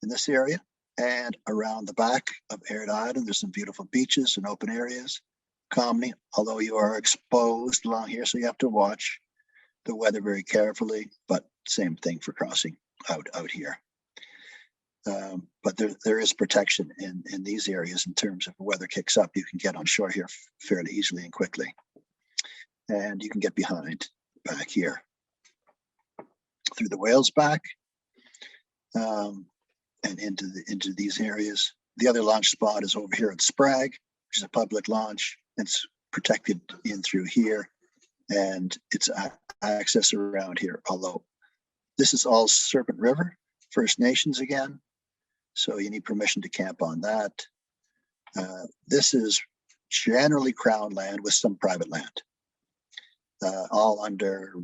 S2: in this area and around the back of Aird Island. There's some beautiful beaches and open areas. Comedy, although you are exposed along here, so you have to watch the weather very carefully, but same thing for crossing out here. But there is protection in these areas in terms of weather kicks up. You can get on shore here fairly easily and quickly. And you can get behind back here through the whales back and into these areas. The other launch spot is over here at Sprague, which is a public launch. It's protected in through here, and it's access around here. Although this is all Serpent River, First Nations again, so you need permission to camp on that. This is generally Crown land with some private land, all under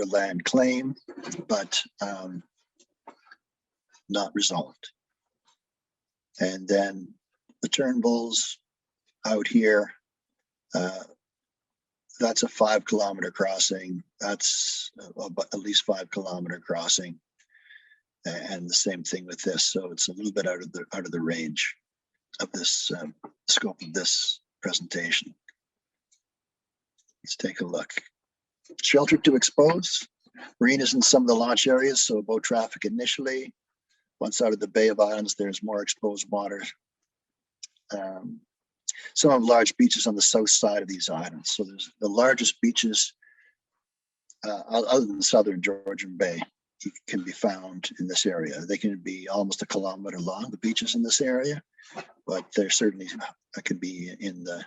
S2: land claim, but not resolved. And then the Turnbulls out here, that's a 5 kilometer crossing. That's at least 5 kilometer crossing. And the same thing with this. So it's a little bit out of the range of this scope of this presentation. Let's take a look. Sheltered to exposed. Marinas in some of the launch areas, so boat traffic initially. Once out of the Bay of Islands, there's more exposed water. Some of large beaches on the south side of these islands. So there's the largest beaches other than southern Georgian Bay can be found in this area. They can be almost a kilometer long, the beaches in this area, but they're certainly could be in the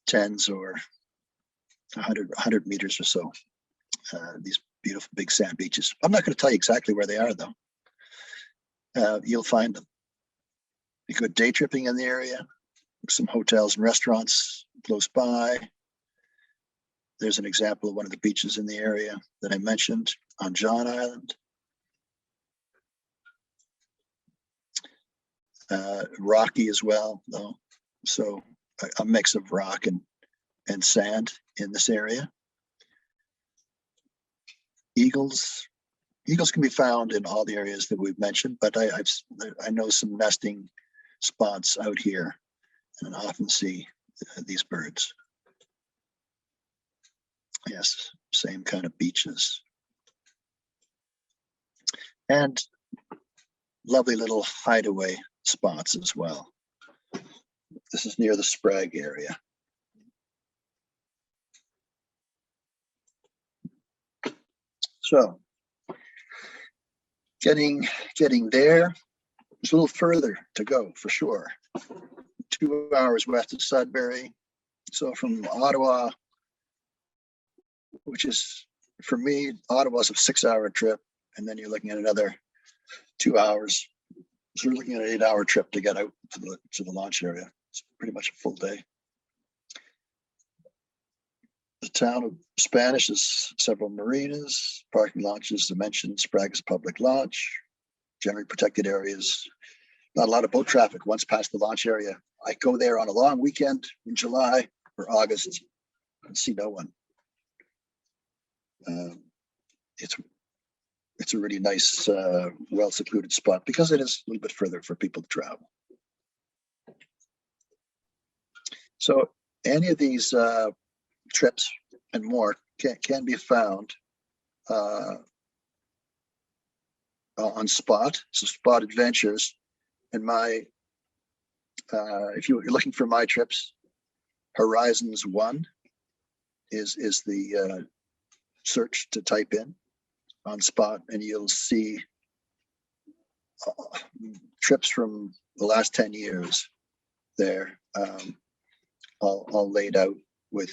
S2: tens or 100 meters or so. These beautiful big sand beaches. I'm not going to tell you exactly where they are, though. You'll find a good day tripping in the area, some hotels and restaurants close by. There's an example of one of the beaches in the area that I mentioned on John Island. Rocky as well, though. So a mix of rock and sand in this area. Eagles can be found in all the areas that we've mentioned, but I know some nesting spots out here, and I often see these birds. Yes, same kind of beaches. And lovely little hideaway spots as well. This is near the Sprague area. So getting there, there's a little further to go for sure. 2 hours west of Sudbury. So from Ottawa, which is, for me, Ottawa's a 6-hour trip, and then you're looking at another 2 hours. So we're looking at an 8-hour trip to get out to the launch area. It's pretty much a full day. The town of Spanish has several marinas, parking launches, mentioned Sprague is public launch, generally protected areas. Not a lot of boat traffic once past the launch area. I go there on a long weekend in July or August and see no one. It's a really nice, well-secluded spot because it is a little bit further for people to travel. So any of these trips and more can be found on Spot. So Spot Adventures. And if you're looking for my trips, Horizons 1 is the search to type in on Spot, and you'll see trips from the last 10 years there, all laid out with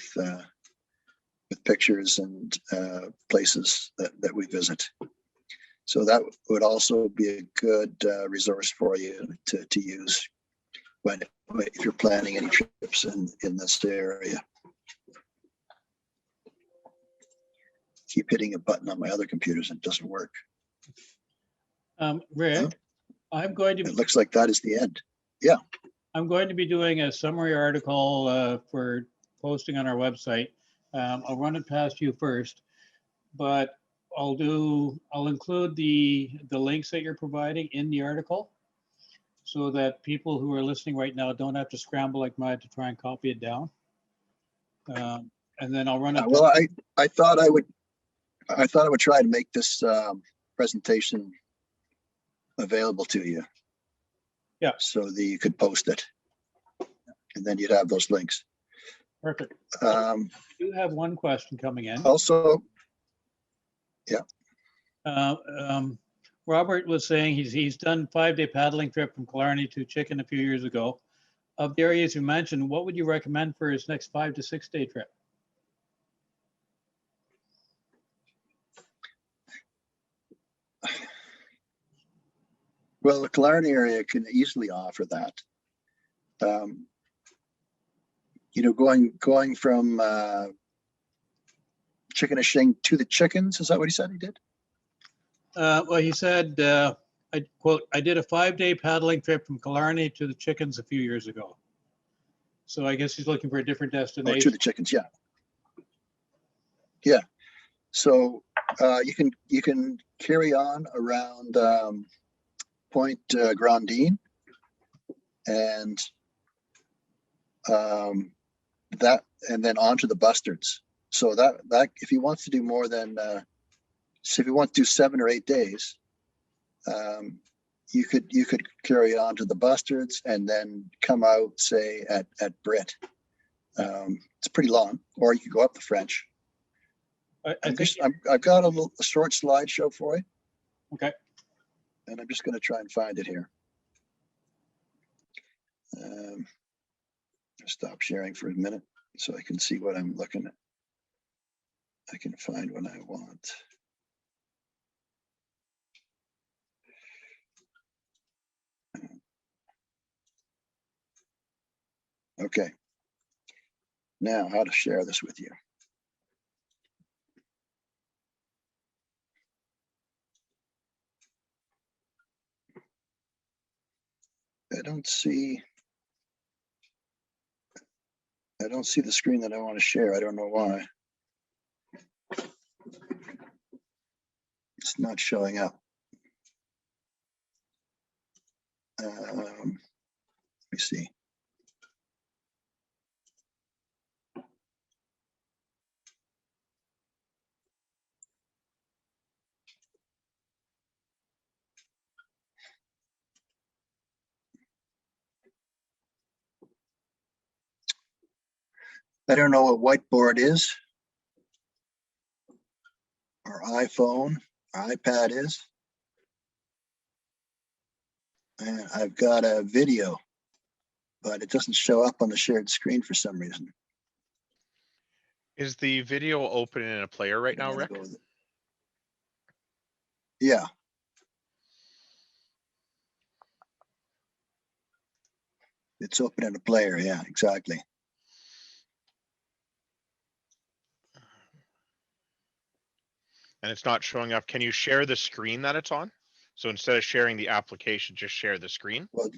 S2: pictures and places that we visit. So that would also be a good resource for you to use if you're planning any trips in this area. Keep hitting a button on my other computers and it doesn't work.
S3: Rick, I'm going to.
S2: It looks like that is the end. Yeah.
S3: I'm going to be doing a summary article for posting on our website. I'll run it past you first, but I'll include the links that you're providing in the article so that people who are listening right now don't have to scramble like mine to try and copy it down. And then I'll run it.
S2: Well, I thought I would try to make this presentation available to you.
S3: Yeah.
S2: So that you could post it, and then you'd have those links.
S3: Perfect. I do have one question coming in.
S2: Also,
S3: Robert was saying he's done 5-day paddling trip from Killarney to Chicken a few years ago. Of the areas you mentioned, what would you recommend for his next 5 to 6 day trip?
S2: well, the Killarney area can easily offer that. Going from Chicken-a-Shing to the Chickens, is that what he said he did?
S3: Well, he said, I quote, "I did a 5-day paddling trip from Killarney to the Chickens a few years ago." So I guess he's looking for a different
S2: Oh, to
S3: destination.
S2: the Chickens, yeah. Yeah. So you can carry on around Point Grandine, and and then onto the Bustards. So that if he wants to do more than so if you want to do 7 or 8 days, you could carry on to the Bustards and then come out, say at Britt. It's pretty long, or you could go up the French. I've got a short slideshow for you.
S3: Okay.
S2: And I'm just going to try and find it here. Stop sharing for a minute so I can see what I'm looking at. I can find what I want. Okay. Now, how to share this with you. I don't see the screen that I want to share. I don't know why. It's not showing up. Let me see. I don't know what whiteboard is, or iPhone, or iPad is. And I've got a video, but it doesn't show up on the shared screen for some reason.
S5: Is the video open in a player right now, Rick?
S2: Yeah. It's open in a player. Yeah, exactly.
S5: And it's not showing up. Can you share the screen that it's on? So instead of sharing the application, just share the screen.
S2: Well,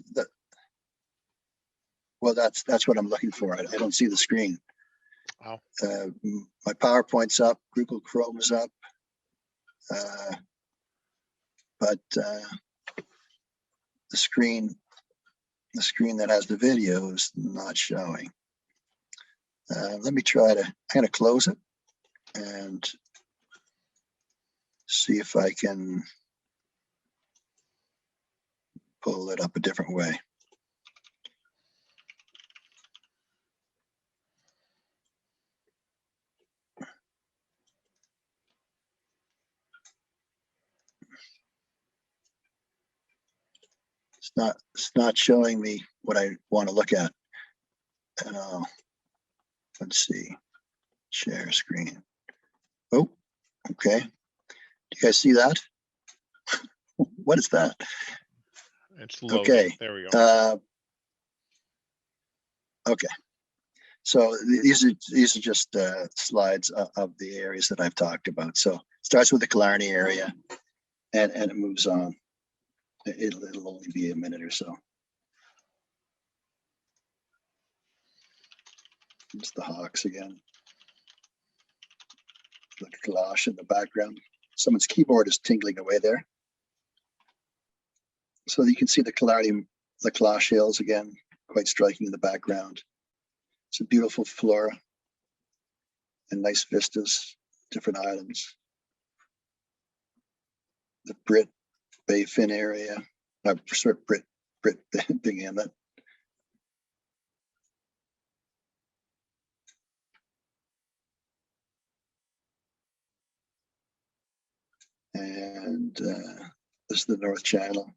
S2: that's what I'm looking for. I don't see the screen.
S5: Oh.
S2: My PowerPoint's up, Google Chrome is up, but the screen that has the video is not showing. Let me try to kind of close it and see if I can pull it up a different way. It's not showing me what I want to look at. Let's see, share screen. Oh, okay. Do you guys see that? What is that?
S5: It's loading.
S2: Okay.
S5: There we go.
S2: Okay. So these are just slides of the areas that I've talked about. So it starts with the Killarney area, and it moves on. It'll only be a minute or so. It's the Hawks again. The cloche in the background. Someone's keyboard is tingling away there. So you can see the clarity, the cloche hills again, quite striking in the background. It's a beautiful flora and nice vistas, different islands. The Brit Bay Fin area, Brit Big Inlet. And this is the North Channel.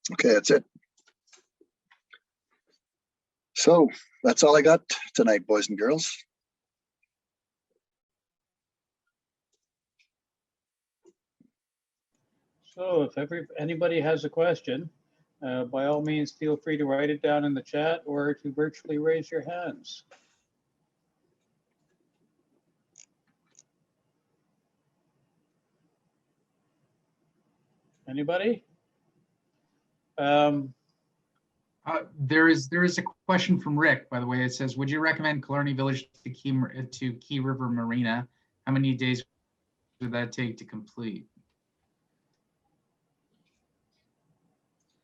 S2: Okay, that's it. So that's all I got tonight, boys and girls.
S3: So if anybody has a question, by all means, feel free to write it down in the chat or to virtually raise your hands. Anybody?
S1: There is a question from Rick, by the way. It says, would you recommend Killarney Village to Key River Marina? How many days would that take to complete?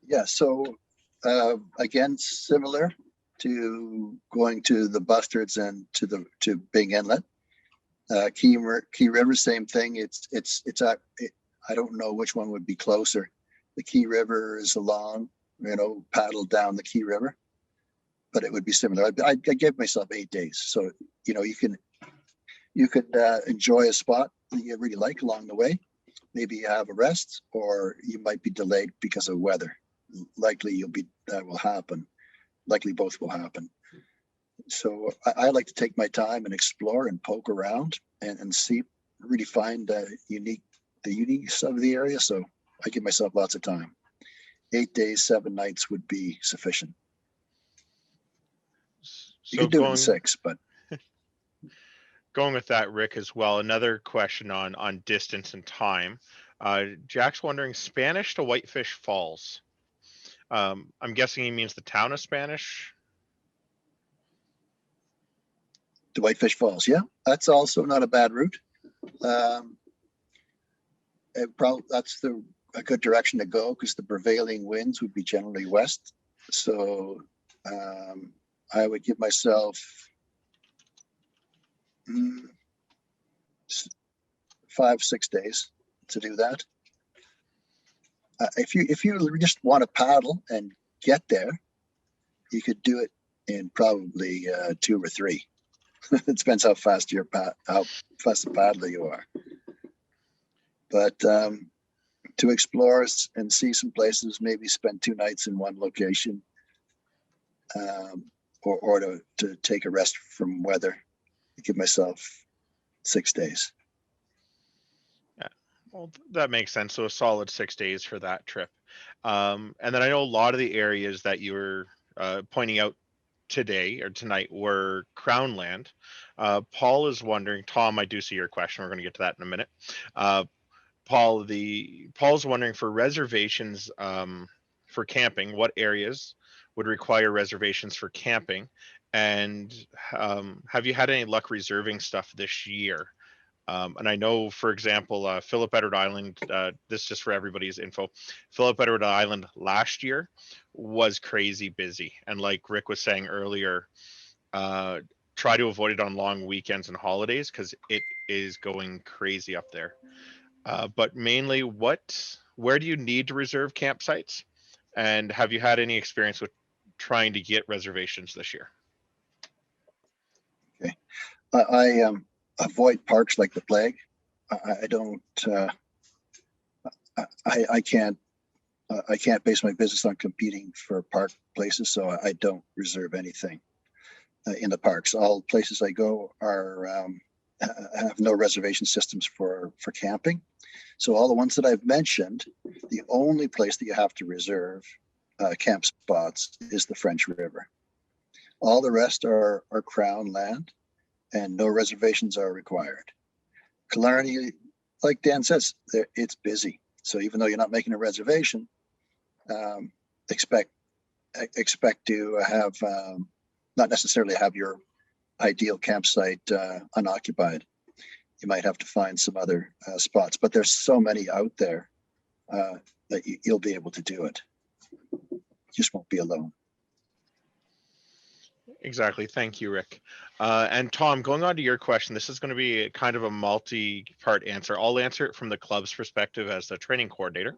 S2: Yeah, so again, similar to going to the Bustards and to Big Inlet. Key River, same thing. I don't know which one would be closer. The Key River is along, paddle down the Key River, but it would be similar. I gave myself 8 days, so you could enjoy a spot that you really like along the way. Maybe you have a rest, or you might be delayed because of weather. Likely that will happen. Likely both will happen. So I like to take my time and explore and poke around and see, really find the uniqueness of the area. So I give myself lots of time. 8 days, 7 nights would be sufficient. You
S5: So
S2: can do it in 6, but
S5: going with that, Rick, as well, another question on distance and time. Jack's wondering, Spanish to Whitefish Falls. I'm guessing he means the town of Spanish.
S2: to Whitefish Falls, yeah, that's also not a bad route. That's a good direction to go because the prevailing winds would be generally west. So I would give myself 5-6 days to do that. If you just want to paddle and get there, you could do it in probably 2 or 3. It depends how fast how fast a paddler you are. But to explore and see some places, maybe spend 2 nights in one location, or to take a rest from weather, give myself 6 days.
S5: Yeah, well, that makes sense. So a solid 6 days for that trip. And then I know a lot of the areas that you were pointing out today or tonight were Crown Land. Paul is wondering, Tom, I do see your question. We're going to get to that in a minute. Paul's wondering for reservations for camping, what areas would require reservations for camping, and have you had any luck reserving stuff this year? And I know, for example, Philip Edward Island, this is just for everybody's info, Philip Edward Island last year was crazy busy. And like Rick was saying earlier, try to avoid it on long weekends and holidays because it is going crazy up there. But mainly, where do you need to reserve campsites? And have you had any experience with trying to get reservations this year?
S2: I avoid parks like the plague. I don't. I can't. I can't base my business on competing for park places, so I don't reserve anything in the parks. All places I go are have no reservation systems for camping. So all the ones that I've mentioned, the only place that you have to reserve camp spots is the French River. All the rest are Crown land, and no reservations are required. Killarney, like Dan says, it's busy. So even though you're not making a reservation, expect to have not necessarily have your ideal campsite unoccupied. You might have to find some other spots, but there's so many out there that you'll be able to do it. You just won't be alone.
S5: Exactly. Thank you, Rick. And Tom, going on to your question, this is going to be kind of a multi-part answer. I'll answer it from the club's perspective as the training coordinator,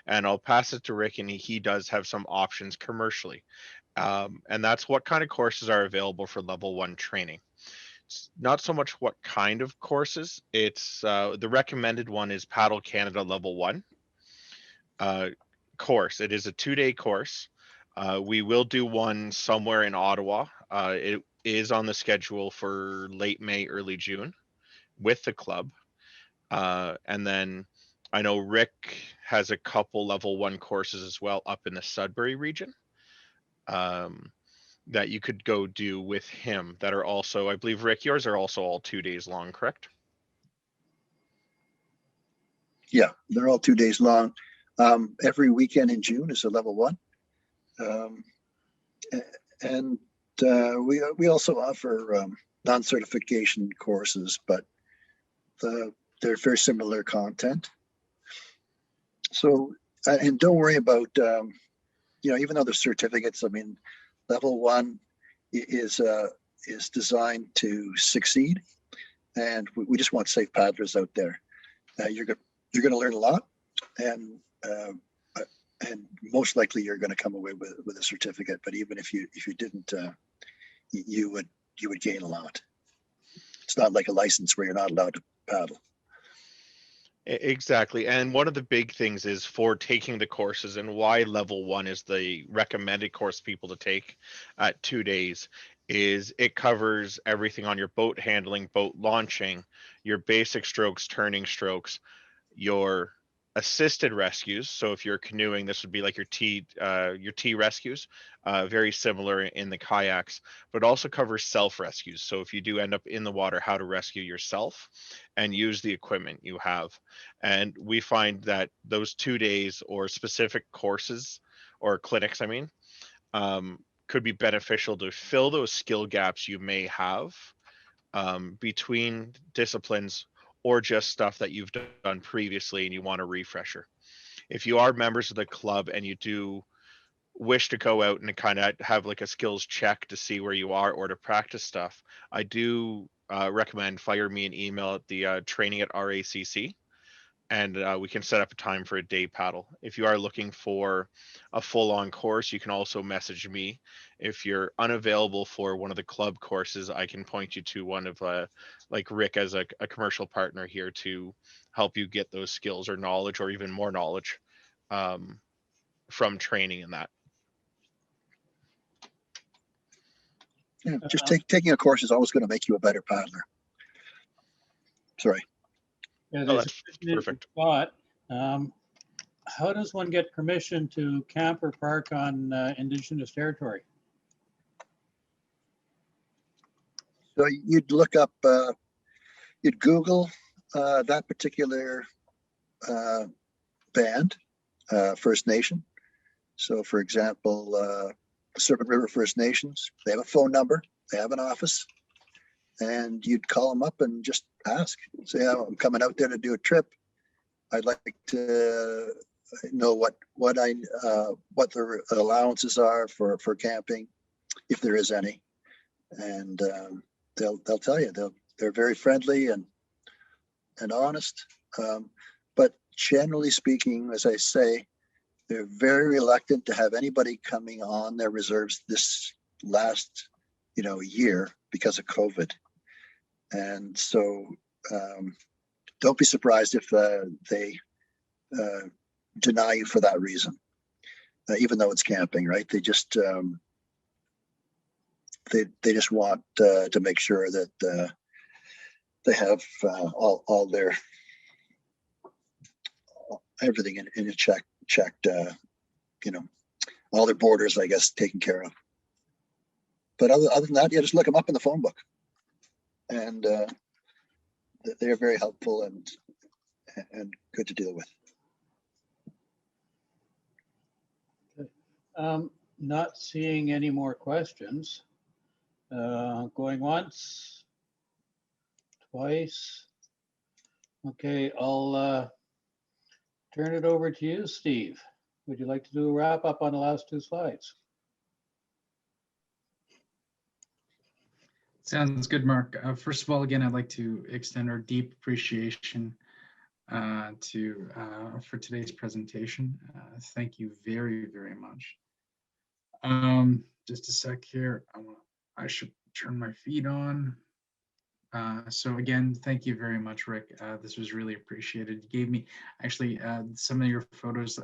S5: and I'll pass it to Rick, and he does have some options commercially. And that's what kind of courses are available for level 1 training. It's not so much what kind of courses, it's the recommended one is Paddle Canada level 1 course. It is a 2-day course. We will do one somewhere in Ottawa. It is on the schedule for late May, early June with the club. And then I know Rick has a couple level 1 courses as well up in the Sudbury region that you could go do with him that are also, I believe, Rick, yours are also all 2 days long, correct?
S2: Yeah, they're all 2 days long. Every weekend in June is a level 1. And we also offer non-certification courses, but they're very similar content. So, and don't worry about, even though there's certificates, I mean, level 1 is designed to succeed, and we just want safe paddlers out there. You're going to learn a lot, and most likely you're going to come away with a certificate. But even if you didn't, you would gain a lot. It's not like a license where you're not allowed to paddle.
S5: Exactly. And one of the big things is for taking the courses, and why level 1 is the recommended course people to take at 2 days, is it covers everything on your boat handling, boat launching, your basic strokes, turning strokes, your assisted rescues. So if you're canoeing, this would be like your T rescues, very similar in the kayaks, but also covers self rescues. So if you do end up in the water, how to rescue yourself and use the equipment you have. And we find that those 2 days or specific courses or clinics, could be beneficial to fill those skill gaps you may have between disciplines, or just stuff that you've done previously and you want a refresher. If you are members of the club and you do wish to go out and kind of have like a skills check to see where you are or to practice stuff, I do recommend fire me an email at the training@RACC, and we can set up a time for a day paddle. If you are looking for a full-on course, you can also message me. If you're unavailable for one of the club courses, I can point you to one of like Rick as a commercial partner here to help you get those skills or knowledge, or even more knowledge from training in that.
S2: Yeah, just taking a course is always going to make you a better paddler. Sorry.
S3: Yeah,
S5: Oh,
S3: there's
S5: that's
S3: a question in the
S5: perfect.
S3: spot. How does one get permission to camp or park on Indigenous territory?
S2: So you'd look up, you'd Google that particular band, First Nation. So for example, Serpent River First Nations, they have a phone number, they have an office, and you'd call them up and just ask, say, I'm coming out there to do a trip. I'd like to know what the allowances are for camping, if there is any, and they'll tell you. They're very friendly and honest, but generally speaking, as I say, they're very reluctant to have anybody coming on their reserves this last, year because of COVID. And so don't be surprised if they deny you for that reason, even though it's camping, right? They just they just want to make sure that they have all their everything in a checked, all their borders, I guess, taken care of. But other than that, yeah, just look them up in the phone book, and they're very helpful and good to deal with.
S3: Not seeing any more questions. Going once, twice. Okay, I'll turn it over to you, Steve. Would you like to do a wrap up on the last two slides?
S1: Sounds good, Mark. First of all, again, I'd like to extend our deep appreciation for today's presentation. Thank you very, very much. Just a sec here. I should turn my feed on. So again, thank you very much, Rick. This was really appreciated. You gave me, actually, some of your photos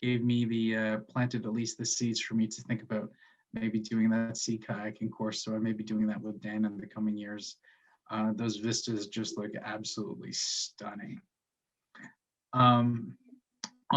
S1: gave me planted at least the seeds for me to think about maybe doing that sea kayaking course. So I may be doing that with Dan in the coming years. Those vistas just look absolutely stunning.